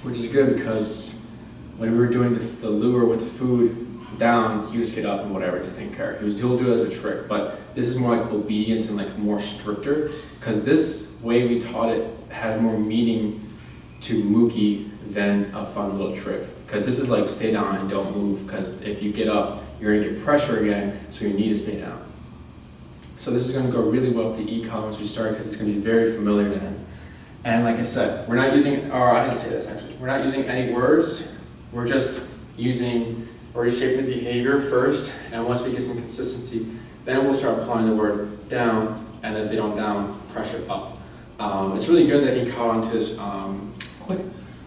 which is good because when we were doing the lure with the food down, he would just get up and whatever to take care. He'll do it as a trick, but this is more like obedience and like more stricter, because this way we taught it had more meaning to Mookie than a fun little trick. Because this is like stay down and don't move, because if you get up, you're gonna get pressure again, so you need to stay down. So this is gonna go really well with the e-collar once we start, because it's gonna be very familiar to him. And like I said, we're not using, or I didn't say this actually, we're not using any words, we're just shaping the behavior first, and once we get some consistency, then we'll start applying the word down, and then if they don't down, pressure up. It's really good that he caught on to this quick,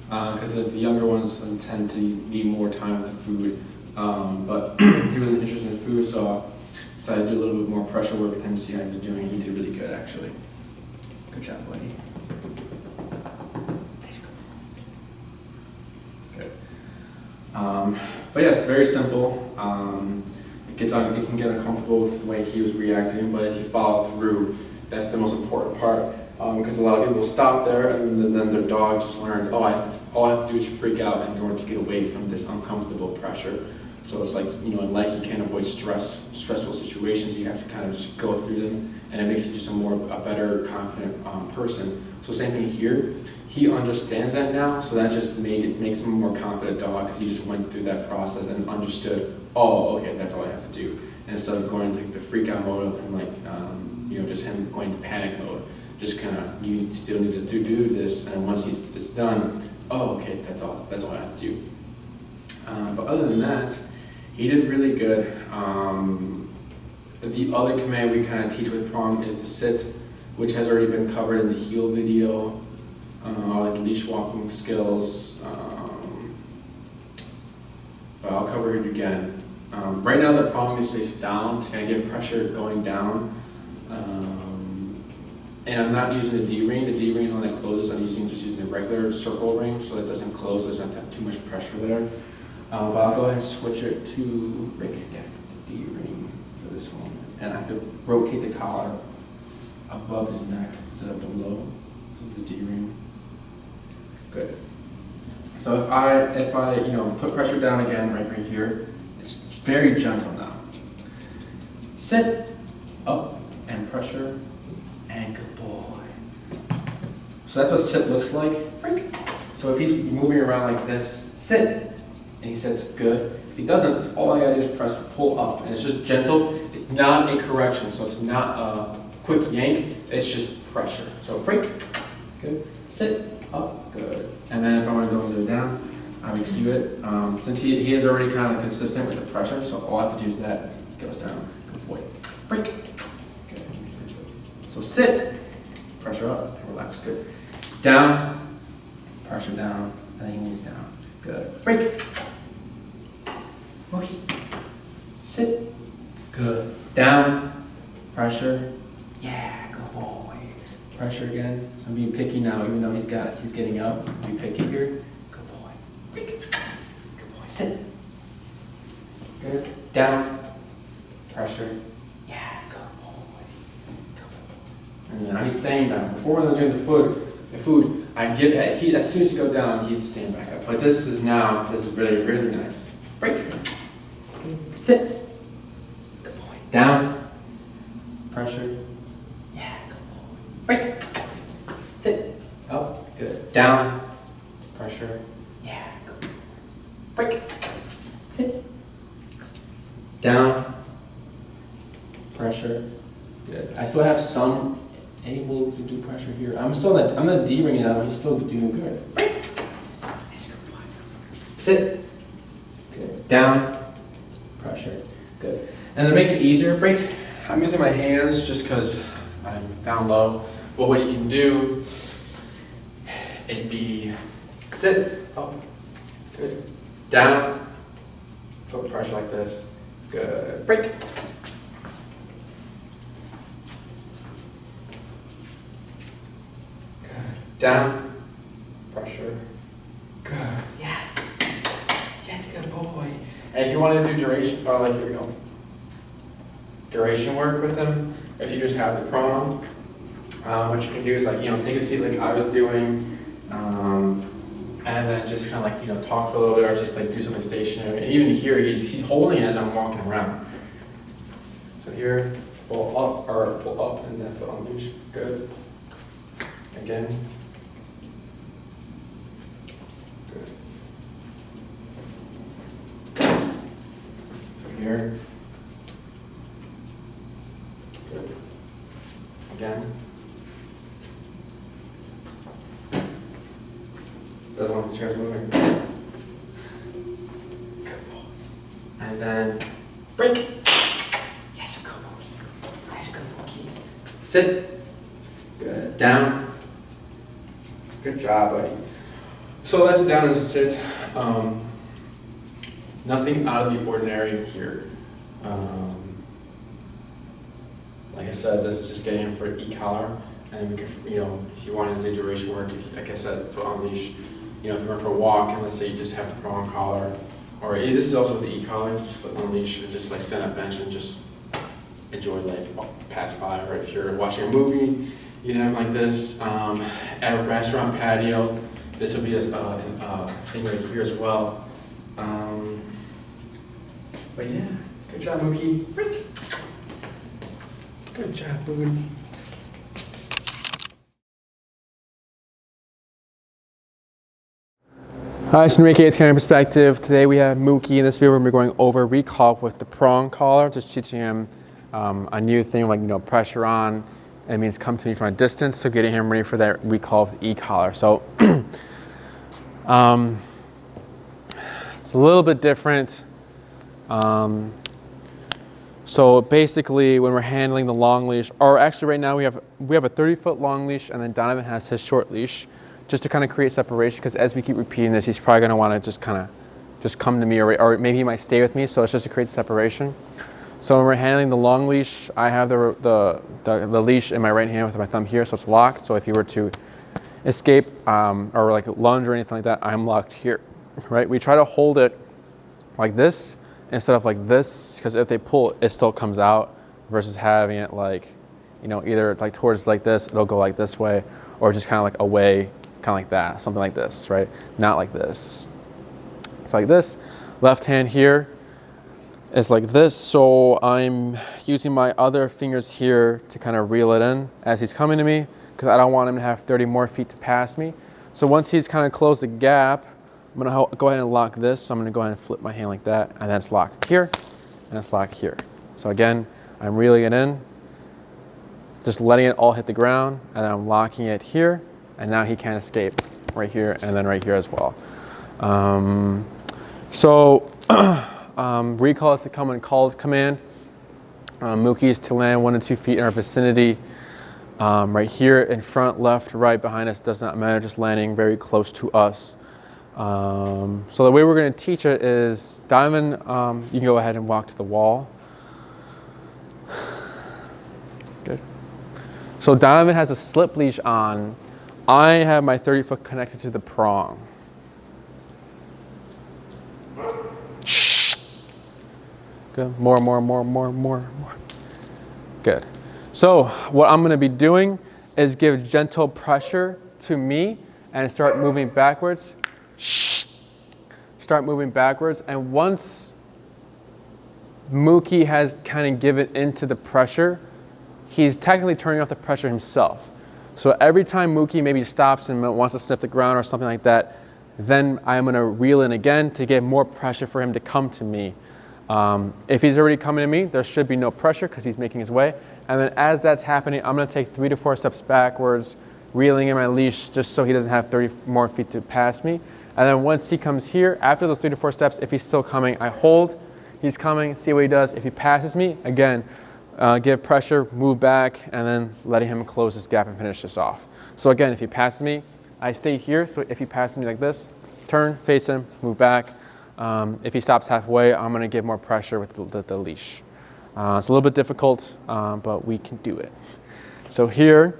because the younger ones tend to need more time with the food, but he wasn't interested in food, so I decided to do a little bit more pressure work with him to see how he was doing. He did really good, actually. Good job, buddy. Good. But yes, very simple. It can get uncomfortable with the way he was reacting, but as you follow through, that's the most important part. Because a lot of people stop there, and then their dog just learns, all I have to do is freak out in order to get away from this uncomfortable pressure. So it's like, in life you can't avoid stressful situations. You have to kind of just go through them, and it makes you just a better, confident person. So same thing here. He understands that now, so that just makes him a more confident dog, because he just went through that process and understood, oh, okay, that's all I have to do. And instead of going into the freak out mode of him, just him going to panic mode, just kind of, you still need to do this, and once it's done, oh, okay, that's all I have to do. But other than that, he did really good. The other command we kind of teach with Prong is the sit, which has already been covered in the heel video, like leash walking skills. But I'll cover it again. Right now the prong is face down to kind of get pressure going down. And I'm not using the D-ring. The D-ring is when it closes. I'm just using the regular circle ring so it doesn't close. So there's not too much pressure there. But I'll go ahead and switch it to break it down, the D-ring for this one. And I have to rotate the collar above his neck instead of below. This is the D-ring. Good. So if I put pressure down again right here, it's very gentle now. Sit, up, and pressure, and good boy. So that's what sit looks like. Break. So if he's moving around like this, sit, and he sits good. If he doesn't, all I gotta do is press pull up, and it's just gentle. It's not a correction, so it's not a quick yank, it's just pressure. So break, good, sit, up, good. And then if I want to go into down, I can cue it. Since he is already kind of consistent with the pressure, so all I have to do is that, he goes down, good boy. Break, good. So sit, pressure up, and relax, good. Down, pressure down, and then he knees down, good. Break, Mookie, sit, good. Down, pressure, yeah, good boy. Pressure again. So I'm being picky now, even though he's getting up. Be picky here. Good boy. Break it. Good boy. Sit. Good. Down. Pressure. Yeah. Good boy. Good boy. And now he's staying down. Before when I was doing the food, I'd give as soon as you go down, he'd stand back up. But this is really, really nice. Break. Sit. Good boy. Down. Pressure. Break. Sit. Up. Good. Down. Pressure. Yeah. Good. Break. Sit. Down. Pressure. Good. I still have some able to do pressure here. I'm not D-ring now. He's still doing good. Break. Sit. Good. Down. Pressure. Good. And to make it easier, break. I'm using my hands just because I'm down low. But what you can do, it'd be sit, up, good, down, foot pressure like this, good, break. Good, down, pressure, good, yes, yes, good boy. And if you want to do duration, here we go, duration work with them, if you just have the prong, what you can do is take a seat like I was doing, and then just kind of talk for a little bit, or just do something stationary. And even here, he's holding it as I'm walking around. So here, pull up, and then foot on leash. Good. Again. Good. So here. Good. Again. Doesn't want the chair's moving. Good boy. And then break. Yes, good Mookie. Yes, good Mookie. Sit. Good. Down. Good job, buddy. So let's down and sit. Nothing out of the ordinary here. Like I said, this is just getting him for e-collar. And we could, if you wanted to do duration work, like I said, put on leash. If you went for a walk and let's say you just have the prong collar, or this is also the e-collar, you just put on leash and just stand up bench and just enjoy life, pass by. Or if you're watching a movie, you can have like this. At a restaurant patio, this would be a thing right here as well. But yeah, good job, Mookie. Break. Good job, Mookie. Hi, it's Enrique, it's Kind of Perspective. Today we have Mookie. In this video, we're going over recall with the prong collar, just teaching him a new thing like pressure on. It means come to me from a distance, so getting him ready for that recall with the e-collar. So it's a little bit different. So basically, when we're handling the long leash, or actually right now we have a 30-foot long leash, and then Donovan has his short leash, just to kind of create separation. Because as we keep repeating this, he's probably going to want to just just come to me, or maybe he might stay with me. So it's just to create separation. So when we're handling the long leash, I have the leash in my right hand with my thumb here, so it's locked. So if you were to escape or like lunge or anything like that, I'm locked here, right? We try to hold it like this instead of like this, because if they pull, it still comes out, versus having it like, you know, either like towards like this, it'll go like this way, or just kind of like away, kind of like that, something like this, right? Not like this. It's like this. Left hand here is like this, so I'm using my other fingers here to kind of reel it in as he's coming to me, because I don't want him to have 30 more feet to pass me. So once he's kind of closed the gap, I'm gonna go ahead and lock this. So I'm gonna go ahead and flip my hand like that, and then it's locked here, and it's locked here. So again, I'm reeling it in, just letting it all hit the ground, and then I'm locking it here, and now he can't escape right here, and then right here as well. Recall is to come and call command. Mookie is to land 1 to 2 feet in our vicinity. Right here in front, left, right, behind us, does not matter, just landing very close to us. So the way we're going to teach it is, Donovan, you can go ahead and walk to the wall. Good. So Donovan has a slip leash on. I have my 30-foot connected to the prong. Shh. Good. More. Good. So what I'm going to be doing is give gentle pressure to me and start moving backwards. Shh. Start moving backwards. And once Mookie has kind of given into the pressure, he's technically turning off the pressure himself. So every time Mookie maybe stops and wants to sniff the ground or something like that, then I'm going to reel in again to get more pressure for him to come to me. If he's already coming to me, there should be no pressure because he's making his way. And then as that's happening, I'm going to take 3 to 4 steps backwards, reeling in my leash just so he doesn't have 30 more feet to pass me. And then once he comes here, after those 3 to 4 steps, if he's still coming, I hold. He's coming, see what he does. If he passes me, again, give pressure, move back, and then letting him close this gap and finish this off. So again, if he passes me, I stay here. So if he passes me like this, turn, face him, move back. If he stops halfway, I'm going to give more pressure with the leash. It's a little bit difficult, but we can do it. So here,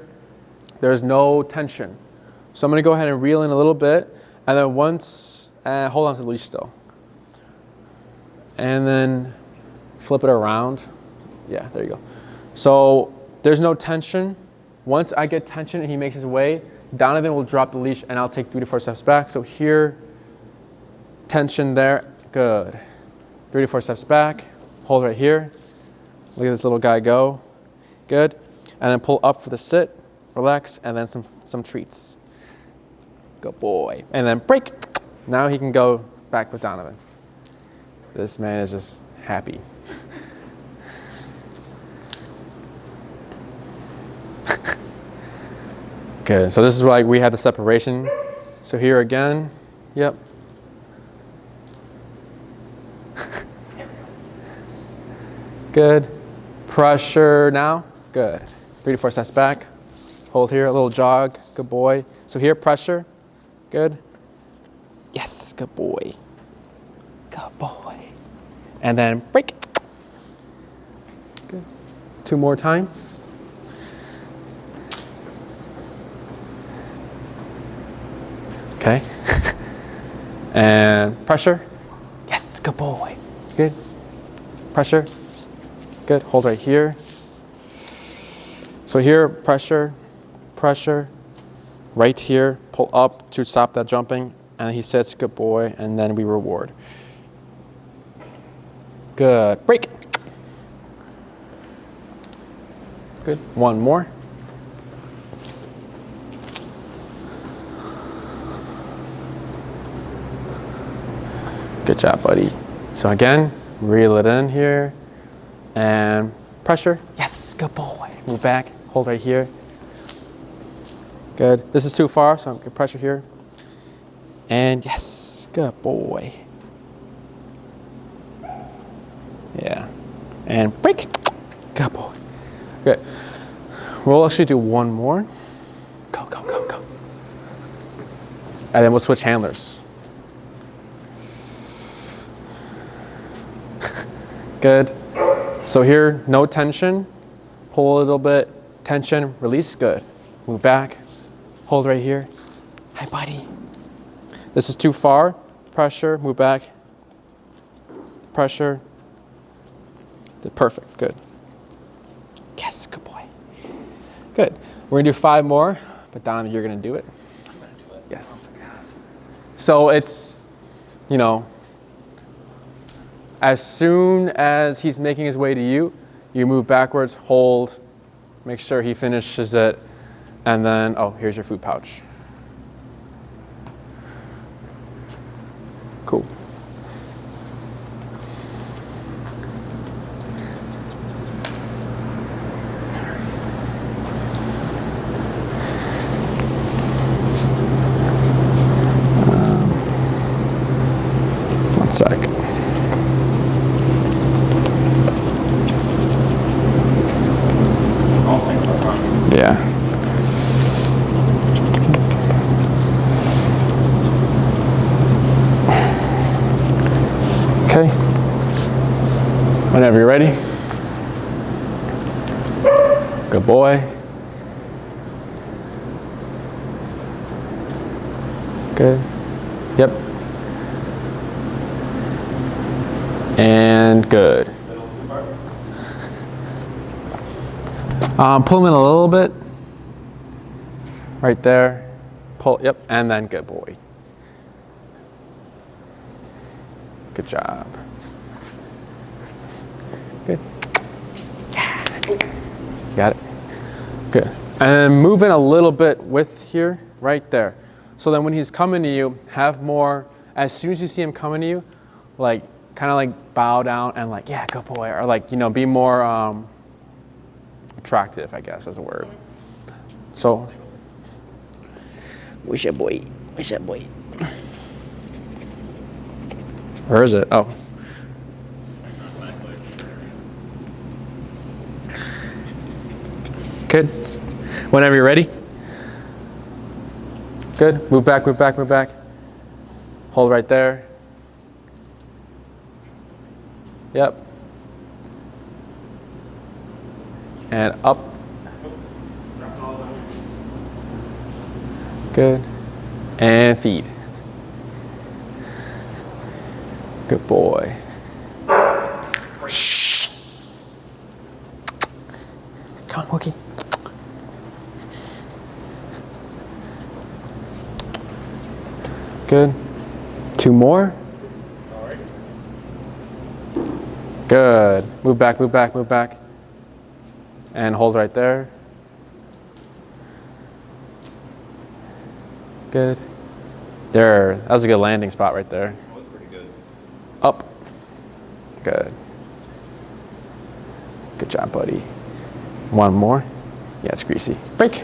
there's no tension. So I'm going to go ahead and reel in a little bit, and then once, hold on to the leash still. And then flip it around. Yeah, there you go. So there's no tension. Once I get tension and he makes his way, Donovan will drop the leash and I'll take 3 to 4 steps back. So here, tension there, good. 3 to 4 steps back, hold right here. Look at this little guy go, good. And then pull up for the sit, relax, and then some treats. Good boy. And then break. Now he can go back with Donovan. This man is just happy. Good, so this is why we had the separation. So here again, yep. Good, pressure now, good. 3 to 4 steps back, hold here, a little jog, good boy. So here, pressure, good. Yes, good boy, good boy. And then break. Good, 2 more times. Okay, and pressure, yes, good boy, good, pressure, good, hold right here. So here, pressure, right here, pull up to stop that jumping, and he sits, good boy, and then we reward. Good, break. Good, 1 more. Good job, buddy. So again, reel it in here and pressure. Yes, good boy. Move back, hold right here. Good. This is too far, so I'm gonna pressure here. And yes, good boy. Yeah. And break. Good boy. Good. We'll actually do 1 more. Go. And then we'll switch handlers. Good. So here, no tension. Pull a little bit. Tension, release, good. Move back. Hold right here. Hi, buddy. This is too far. Pressure, move back. Pressure. Perfect, good. Yes, good boy. Good. We're gonna do 5 more, but Don, you're gonna do it. I'm gonna do it. Yes. So it's, you know, as soon as he's making his way to you, you move backwards, hold, make sure he finishes it, and then, oh, here's your food pouch. Cool. One sec. Yeah. Okay. Whenever you're ready. Good boy. Good. Yep. And good. Pull him in a little bit. Right there. Pull, yep, and then good boy. Good job. Good. Got it. Good. And move in a little bit with here, right there. So then when he's coming to you, have more, as soon as you see him coming to you, like, kind of like bow down and like, yeah, good boy. Or like, you know, be more attractive, I guess, as a word. So, wish that boy, wish that boy. Where is it? Oh. Good. Whenever you're ready. Good. Move back, move back, move back. Hold right there. Yep. And up. Good. And feed. Good boy. Shh. Come on, Mookie. Good. 2 more. Good. Move back, move back, move back. And hold right there. Good. There. That was a good landing spot right there. That was pretty good. Up. Good. Good job, buddy. 1 more. Yeah, it's greasy. Break.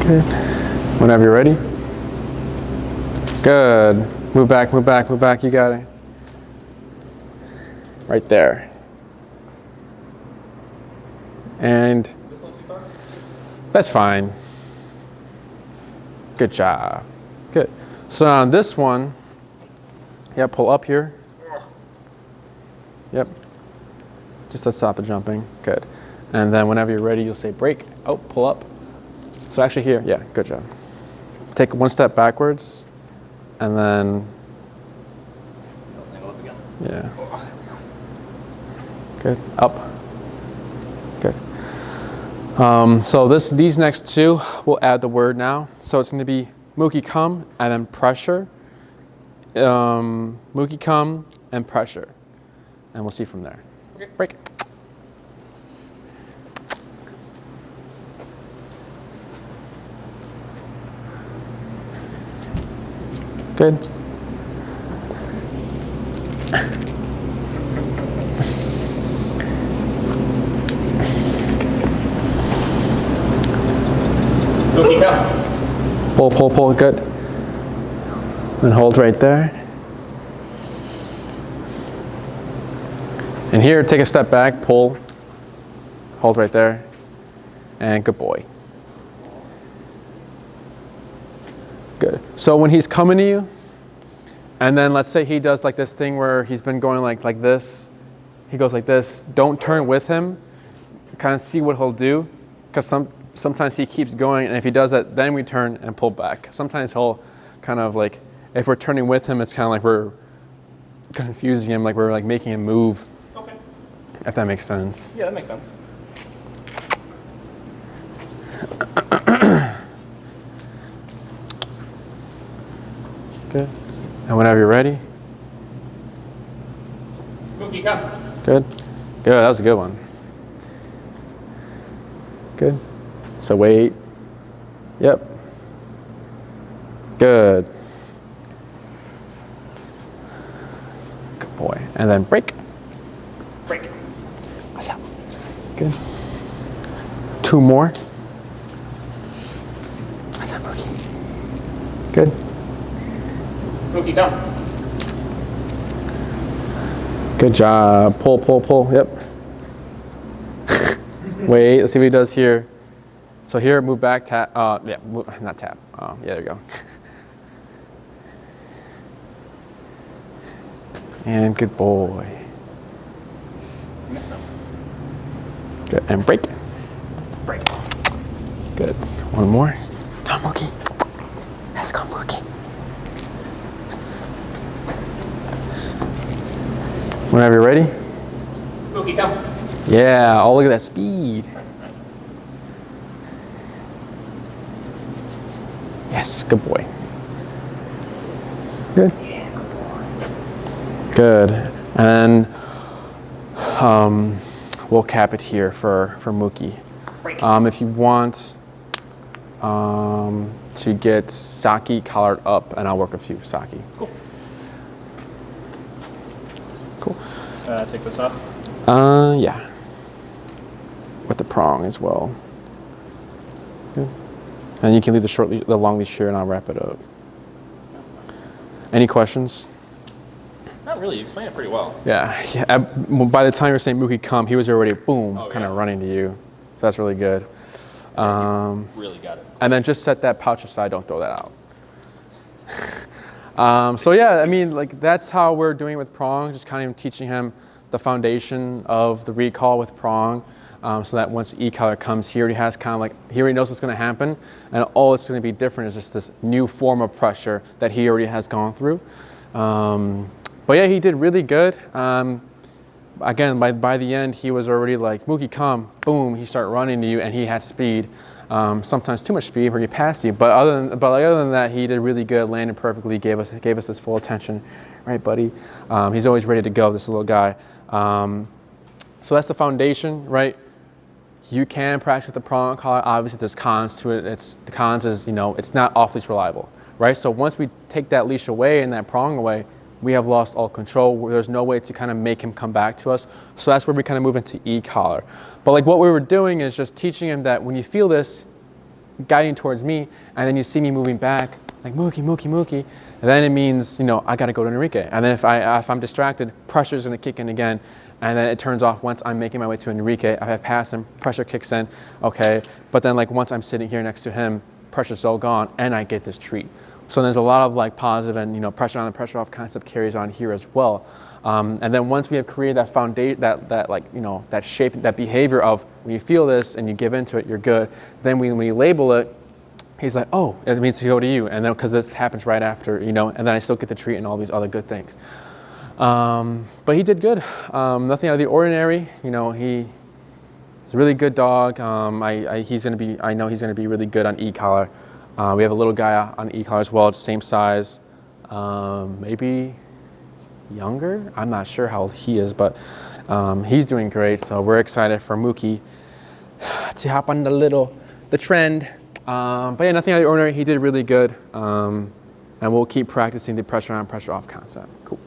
Good. Whenever you're ready. Good. Move back, move back, move back. You got it. Right there. And This one too far? that's fine. Good job. Good. So on this one, yeah, pull up here. Yep. Just let's stop the jumping. Good. And then whenever you're ready, you'll say break. Oh, pull up. So actually here, yeah, good job. Take 1 step backwards, and then, yeah. Good. Up. Good. So these next 2, we'll add the word now. So it's going to be Mookie come, and then pressure. Mookie come, and pressure. And we'll see from there. Okay. Break. Good. Mookie, come. Pull, pull, pull. Good. And hold right there. And here, take a step back, pull, hold right there, and good boy. So when he's coming to you, and then let's say he does like this thing where he's been going like this, he goes like this, don't turn with him, kind of see what he'll do, because sometimes he keeps going, and if he does that, then we turn and pull back. Sometimes he'll kind of like, if we're turning with him, it's kind of like we're confusing him, like we're like making him move. Okay. If that makes sense. Yeah, that makes sense. Good. And whenever you're ready. Mookie, come. Good. Good. That was a good one. Good. So wait. Yep. Good. Good boy. And then break. Break. What's up? Good. 2 more. What's up, Mookie? Good. Mookie, come. Good job. Pull, pull, pull. Yep. Wait, let's see what he does here. So here, move back, tap. Yeah, move, not tap. Yeah, there you go. And good boy. Missed him. Good. And break. Break. Good. 1 more. Come, Mookie. Let's go, Mookie. Whenever you're ready. Mookie, come. Yeah. Oh, look at that speed. Yes. Good boy. Good. Yeah, good boy. Good. And we'll cap it here for Mookie. Break. If you want to get Saki collared up, and I'll work a few Saki. Cool. Cool. Take this off. Yeah. With the prong as well. Good. And you can leave the long leash here, and I'll wrap it up. Any questions? Not really. You explained it pretty well. Yeah. By the time you're saying Mookie come, he was already boom, Oh, kind of yeah. running to you. So that's really good. Really got it. And then just set that pouch aside. Don't throw that out. So yeah, I mean, like that's how we're doing with Prong. Just kind of teaching him the foundation of the recall with Prong, so that once E-collar comes, he already has kind of like he already knows what's going to happen, and all it's going to be different is just this new form of pressure that he already has gone through. But yeah, he did really good. Again, by the end, he was already like, Mookie, come, boom, he started running to you, and he had speed. Sometimes too much speed where he passed you, but other than that, he did really good, landed perfectly, gave us his full attention, right, buddy? He's always ready to go, this little guy. So that's the foundation, right? You can practice with the prong collar. Obviously, there's cons to it. The cons is, it's not off-leash reliable, right? So once we take that leash away and that prong away, we have lost all control. There's no way to kind of make him come back to us. So that's where we kind of move into E-collar. But like what we were doing is just teaching him that when you feel this guiding towards me, and then you see me moving back, like Mookie, Mookie, Mookie, and then it means, I got to go to Enrique. And then if I'm distracted, pressure's going to kick in again. And then it turns off once I'm making my way to Enrique. I have passed him, pressure kicks in, okay. But then like once I'm sitting here next to him, pressure's all gone, and I get this treat. So there's a lot of like positive and pressure on and pressure off concept carries on here as well. And then once we have created that foundation, that shape, that behavior of when you feel this and you give into it, you're good. Then when we label it, he's like, oh, it means to go to you. And then because this happens right after, and then I still get the treat and all these other good things. But he did good. Nothing out of the ordinary. He's a really good dog. I know he's gonna be really good on E-collar. We have a little guy on E-collar as well, same size, maybe younger. I'm not sure how old he is, but he's doing great. So we're excited for Mookie to hop on the trend. But yeah, nothing out of the ordinary. He did really good. And we'll keep practicing the pressure on, pressure off concept. Cool.